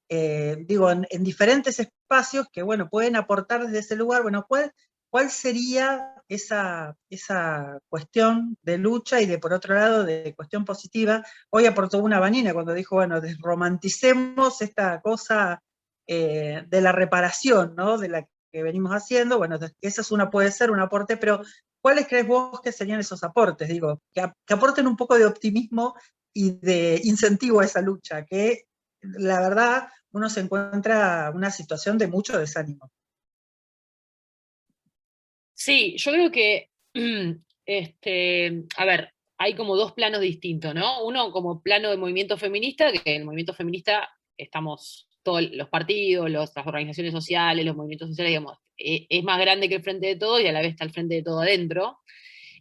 en diferentes espacios que, pueden aportar desde ese lugar. ¿Cuál sería esa cuestión de lucha y por otro lado, de cuestión positiva? Hoy aportó una Vanina cuando dijo, desromanticemos esta cosa de la reparación, ¿no? De la que venimos haciendo. Esa puede ser un aporte, pero ¿cuáles crees vos que serían esos aportes? Que aporten un poco de optimismo y de incentivo a esa lucha, que la verdad uno se encuentra en una situación de mucho desánimo. Sí, yo creo que, a ver, hay como dos planos distintos, ¿no? Uno como plano de movimiento feminista, que en el movimiento feminista estamos todos los partidos, las organizaciones sociales, los movimientos sociales, digamos, es más grande que el Frente de Todos y a la vez está el Frente de Todo adentro.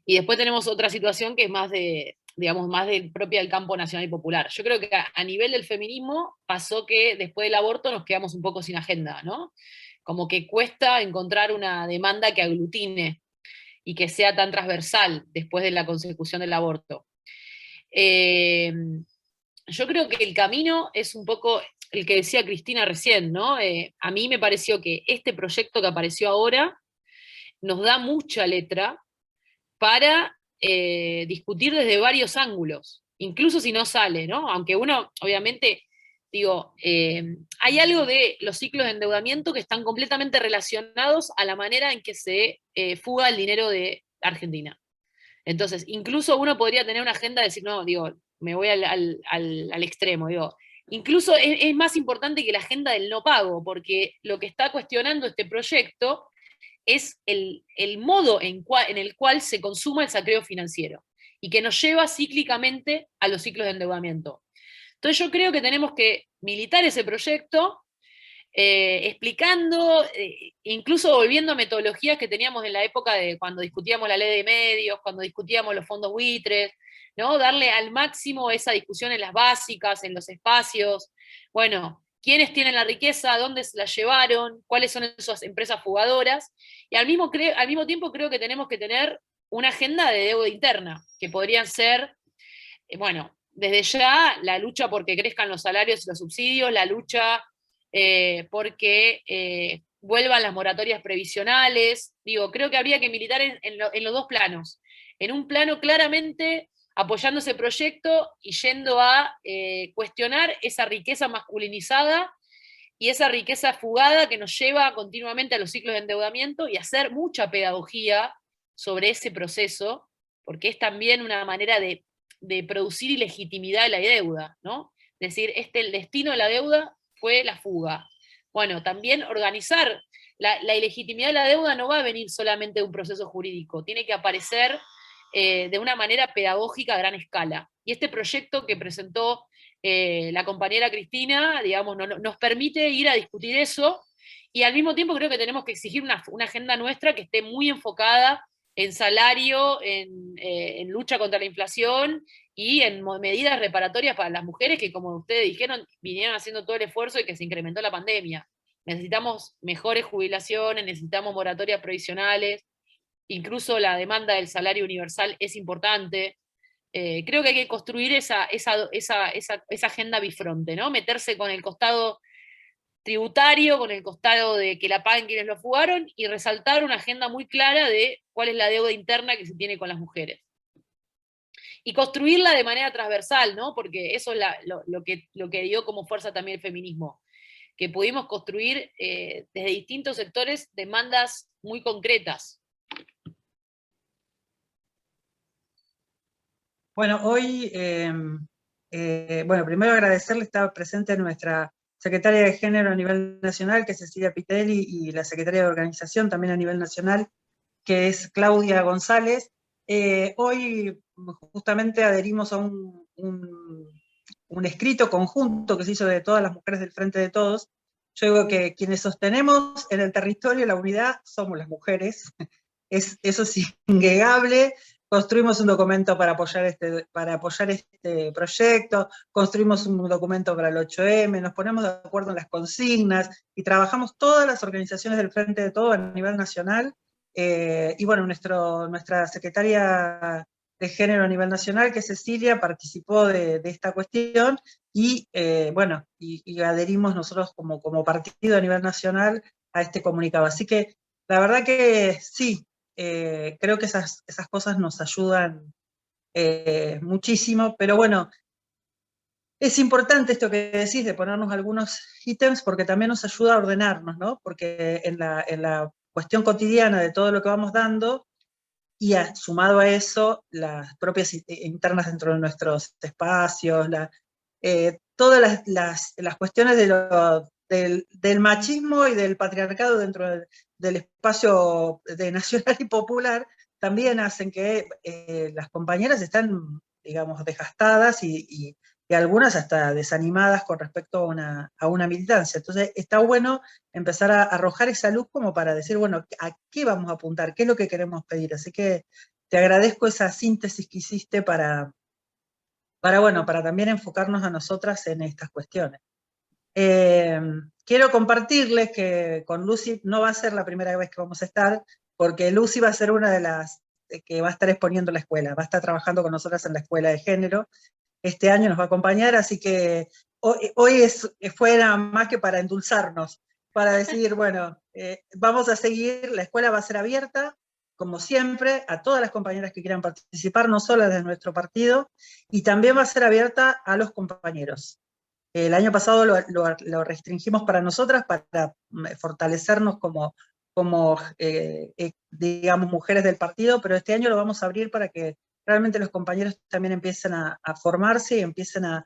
Y después tenemos otra situación que es más de, digamos, más propia del campo nacional y popular. Yo creo que a nivel del feminismo pasó que después del aborto nos quedamos un poco sin agenda, ¿no? Como que cuesta encontrar una demanda que aglutine y que sea tan transversal después de la consecución del aborto. Yo creo que el camino es un poco el que decía Cristina recién, ¿no? A mí me pareció que este proyecto que apareció ahora nos da mucha letra para discutir desde varios ángulos, incluso si no sale, ¿no? Aunque uno, obviamente, digo, hay algo de los ciclos de endeudamiento que están completamente relacionados a la manera en que se fuga el dinero de Argentina. Entonces, incluso uno podría tener una agenda de decir, no, digo, me voy al extremo, digo, incluso es más importante que la agenda del no pago, porque lo que está cuestionando este proyecto es el modo en el cual se consuma el saqueo financiero y que nos lleva cíclicamente a los ciclos de endeudamiento. Entonces yo creo que tenemos que militar ese proyecto, explicando, incluso volviendo a metodologías que teníamos en la época de cuando discutíamos la ley de medios, cuando discutíamos los fondos buitres, ¿no? Darle al máximo esa discusión en las básicas, en los espacios. Bueno, quiénes tienen la riqueza, dónde se la llevaron, cuáles son esas empresas fugadoras, y al mismo tiempo creo que tenemos que tener una agenda de deuda interna, que podrían ser, bueno, desde ya la lucha porque crezcan los salarios y los subsidios, la lucha porque vuelvan las moratorias previsionales. Digo, creo que habría que militar en los dos planos. En un plano claramente apoyando ese proyecto y yendo a cuestionar esa riqueza masculinizada y esa riqueza fugada que nos lleva continuamente a los ciclos de endeudamiento y hacer mucha pedagogía sobre ese proceso, porque es también una manera de producir ilegitimidad de la deuda, ¿no? Es decir, el destino de la deuda fue la fuga. Bueno, también organizar la ilegitimidad de la deuda no va a venir solamente de un proceso jurídico, tiene que aparecer de una manera pedagógica a gran escala. Y este proyecto que presentó la compañera Cristina, digamos, nos permite ir a discutir eso, y al mismo tiempo creo que tenemos que exigir una agenda nuestra que esté muy enfocada en salario, en lucha contra la inflación y en medidas reparatorias para las mujeres que, como ustedes dijeron, vinieron haciendo todo el esfuerzo y que se incrementó la pandemia. Necesitamos mejores jubilaciones, necesitamos moratorias provisionales, incluso la demanda del salario universal es importante. Creo que hay que construir esa agenda bifronte, ¿no? Meterse con el costado tributario, con el costado de que la paguen quienes lo fugaron, y resaltar una agenda muy clara de cuál es la deuda interna que se tiene con las mujeres. Y construirla de manera transversal, ¿no? Porque eso es lo que dio como fuerza también el feminismo, que pudimos construir desde distintos sectores demandas muy concretas. Bueno, hoy, bueno, primero agradecerle, estaba presente nuestra secretaria de Género a nivel nacional, que es Cecilia Pitelli, y la secretaria de Organización también a nivel nacional, que es Claudia González. Hoy justamente adherimos a un escrito conjunto que se hizo de todas las mujeres del Frente de Todos. Yo digo que quienes sostenemos en el territorio la unidad somos las mujeres, eso es innegable. Construimos un documento para apoyar este proyecto, construimos un documento para el 8M, nos ponemos de acuerdo en las consignas, y trabajamos todas las organizaciones del Frente de Todos a nivel nacional, y bueno, nuestra secretaria de Género a nivel nacional, que es Cecilia, participó de esta cuestión, y bueno, y adherimos nosotros como partido a nivel nacional a este comunicado. Así que la verdad que sí, creo que esas cosas nos ayudan muchísimo, pero bueno, es importante esto que decís de ponernos algunos ítems, porque también nos ayuda a ordenarnos, ¿no? Porque en la cuestión cotidiana de todo lo que vamos dando, y sumado a eso, las propias internas dentro de nuestros espacios, todas las cuestiones del machismo y del patriarcado dentro del espacio de nacional y popular, también hacen que las compañeras están, digamos, desgastadas y algunas hasta desanimadas con respecto a una militancia. Entonces está bueno empezar a arrojar esa luz como para decir, bueno, ¿a qué vamos a apuntar? ¿Qué es lo que queremos pedir? Así que te agradezco esa síntesis que hiciste para también enfocarnos a nosotras en estas cuestiones. Quiero compartirles que con Lucy no va a ser la primera vez que vamos a estar, porque Lucy va a ser una de las que va a estar exponiendo la escuela, va a estar trabajando con nosotras en la escuela de género. Este año nos va a acompañar, así que hoy fue nada más que para endulzarnos, para decir, bueno, vamos a seguir, la escuela va a ser abierta, como siempre, a todas las compañeras que quieran participar, no solo desde nuestro partido, y también va a ser abierta a los compañeros. El año pasado lo restringimos para nosotras, para fortalecernos como digamos, mujeres del partido, pero este año lo vamos a abrir para que realmente los compañeros también empiecen a formarse y empiecen a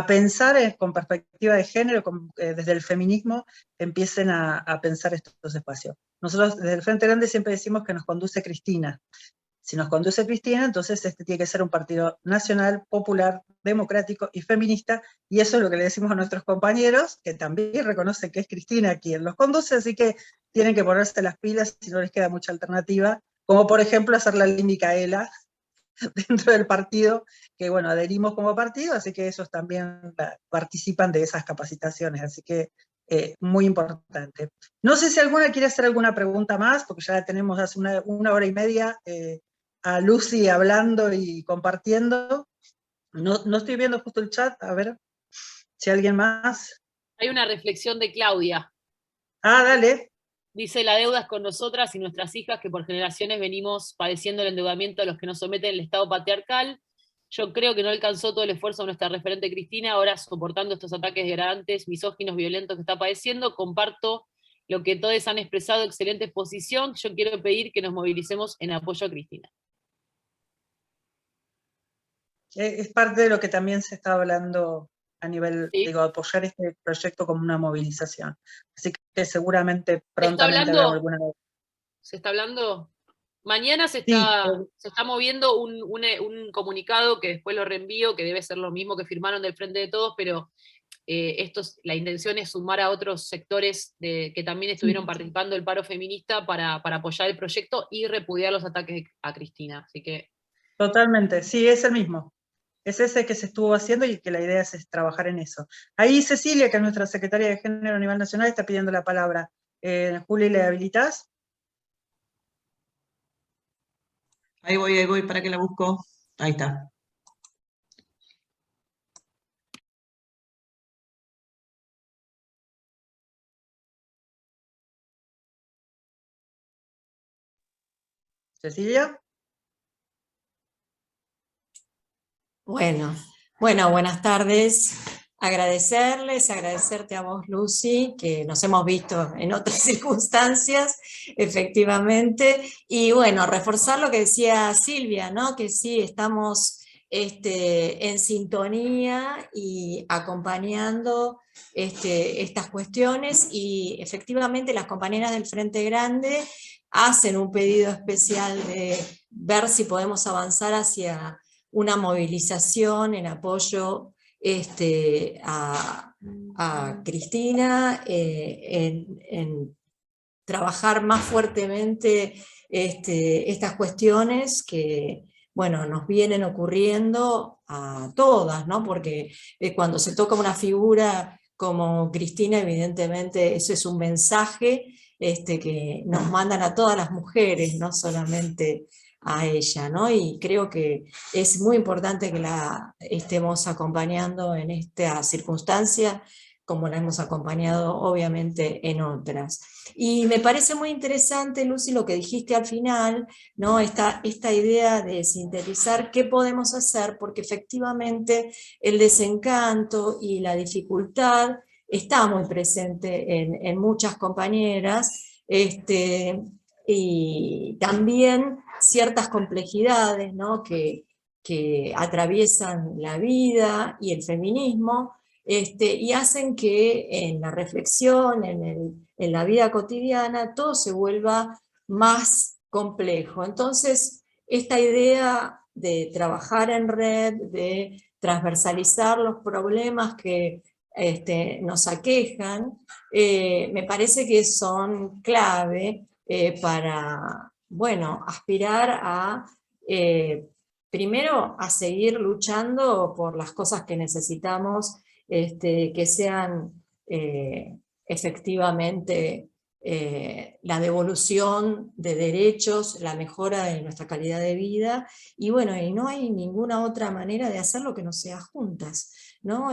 pensar con perspectiva de género, desde el feminismo, empiecen a pensar estos espacios. Nosotros desde el Frente Grande siempre decimos que nos conduce Cristina. Si nos conduce Cristina, entonces este tiene que ser un partido nacional, popular, democrático y feminista, y eso es lo que le decimos a nuestros compañeros, que también reconocen que es Cristina quien los conduce, así que tienen que ponerse las pilas si no les queda mucha alternativa, como por ejemplo hacer la ley Micaela dentro del partido, que bueno, adherimos como partido, así que ellos también participan de esas capacitaciones, así que muy importante. No sé si alguna quiere hacer alguna pregunta más, porque ya tenemos hace una hora y media a Lucy hablando y compartiendo. No estoy viendo justo el chat, a ver si alguien más. Hay una reflexión de Claudia. Ah, dale. Dice, la deuda es con nosotras y nuestras hijas, que por generaciones venimos padeciendo el endeudamiento de los que nos someten el Estado patriarcal. Yo creo que no alcanzó todo el esfuerzo de nuestra referente Cristina, ahora soportando estos ataques degradantes, misóginos, violentos que está padeciendo. Comparto lo que todos han expresado, excelente exposición. Yo quiero pedir que nos movilicemos en apoyo a Cristina. Es parte de lo que también se está hablando a nivel, ¿sí? Digo, apoyar este proyecto como una movilización. Así que seguramente prontamente habrá alguna... ¿Se está hablando? Mañana se está moviendo un comunicado que después lo reenvío, que debe ser lo mismo que firmaron del Frente de Todos, pero la intención es sumar a otros sectores que también estuvieron participando del paro feminista para apoyar el proyecto y repudiar los ataques a Cristina. Así que... Totalmente, sí, es el mismo. Es ese que se estuvo haciendo y que la idea es trabajar en eso. Ahí Cecilia, que es nuestra secretaria de Género a nivel nacional, está pidiendo la palabra. Juli, ¿le habilitás? Ahí voy, para que la busco. Ahí está. ¿Cecilia? Bueno, buenas tardes. Agradecerte a vos, Lucy, que nos hemos visto en otras circunstancias, efectivamente, y bueno, reforzar lo que decía Silvia, ¿no? Que sí, estamos en sintonía y acompañando estas cuestiones, y efectivamente las compañeras del Frente Grande hacen un pedido especial de ver si podemos avanzar hacia una movilización en apoyo a Cristina, en trabajar más fuertemente estas cuestiones que, bueno, nos vienen ocurriendo a todas, ¿no? Porque cuando se toca una figura como Cristina, evidentemente eso es un mensaje que nos mandan a todas las mujeres, no solamente a ella, ¿no? Y creo que es muy importante que la estemos acompañando en esta circunstancia, como la hemos acompañado obviamente en otras. Y me parece muy interesante, Lucy, lo que dijiste al final, ¿no? Esta idea de sintetizar qué podemos hacer, porque efectivamente el desencanto y la dificultad está muy presente en muchas compañeras, y también ciertas complejidades, ¿no? que atraviesan la vida y el feminismo, y hacen que en la reflexión, en la vida cotidiana, todo se vuelva más complejo. Entonces, esta idea de trabajar en red, de transversalizar los problemas que nos aquejan, me parece que son clave para, bueno, aspirar a, primero, a seguir luchando por las cosas que necesitamos, que sean efectivamente la devolución de derechos, la mejora de nuestra calidad de vida, y bueno, y no hay ninguna otra manera de hacerlo que no sea juntas, ¿no?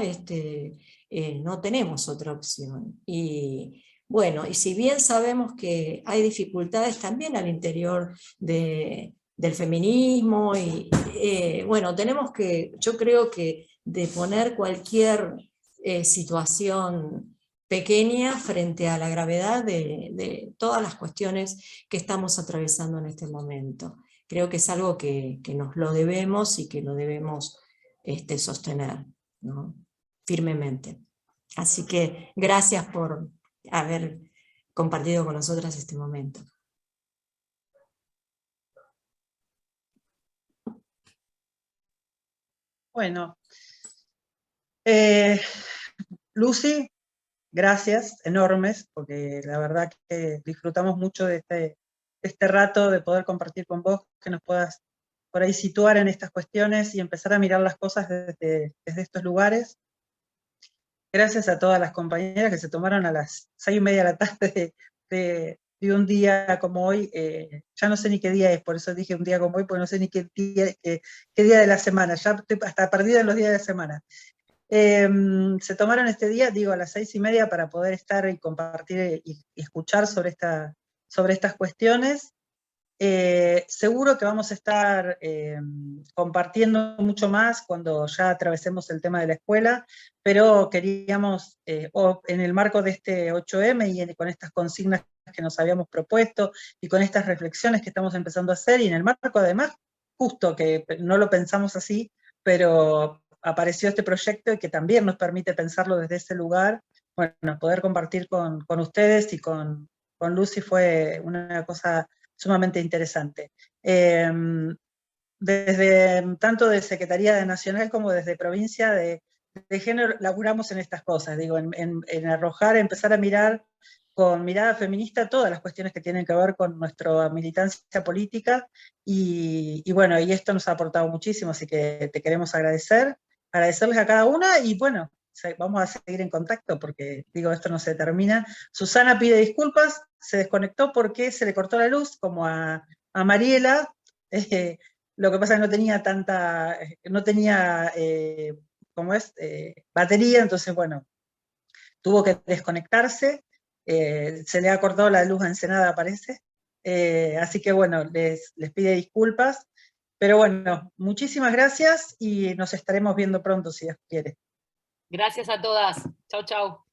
No tenemos otra opción. Y bueno, y si bien sabemos que hay dificultades también al interior del feminismo, y bueno, tenemos que, yo creo que de poner cualquier situación pequeña frente a la gravedad de todas las cuestiones que estamos atravesando en este momento. Creo que es algo que nos lo debemos y que lo debemos sostener, ¿no? Firmemente. Así que gracias por haber compartido con nosotras este momento. Bueno, Lucy, gracias enormes, porque la verdad que disfrutamos mucho de este rato, de poder compartir con vos, que nos puedas por ahí situar en estas cuestiones y empezar a mirar las cosas desde estos lugares. Gracias a todas las compañeras que se tomaron a las 6:30 de la tarde de un día como hoy. Ya no sé ni qué día es, por eso dije un día como hoy, porque no sé ni qué día de la semana, ya estoy hasta perdida en los días de semana. Se tomaron este día, digo, a las 6:30 para poder estar y compartir y escuchar sobre estas cuestiones. Seguro que vamos a estar compartiendo mucho más cuando ya atravesemos el tema de la escuela, pero queríamos, en el marco de este 8M y con estas consignas que nos habíamos propuesto y con estas reflexiones que estamos empezando a hacer, y en el marco además, justo que no lo pensamos así, pero apareció este proyecto y que también nos permite pensarlo desde ese lugar, bueno, poder compartir con ustedes y con Lucy fue una cosa sumamente interesante. Desde tanto de Secretaría de Nacional como desde provincia de género laburamos en estas cosas, digo, en arrojar, empezar a mirar con mirada feminista todas las cuestiones que tienen que ver con nuestra militancia política, y bueno, y esto nos ha aportado muchísimo, así que te queremos agradecerles a cada una, y bueno, vamos a seguir en contacto porque, digo, esto no se termina. Susana pide disculpas, se desconectó porque se le cortó la luz, como a Mariela. Lo que pasa es que no tenía batería, entonces, bueno, tuvo que desconectarse. Se le ha cortado la luz a Ensenada, parece. Así que, bueno, les pide disculpas. Pero bueno, muchísimas gracias y nos estaremos viendo pronto, si Dios quiere. Gracias a todas. Chau, chau.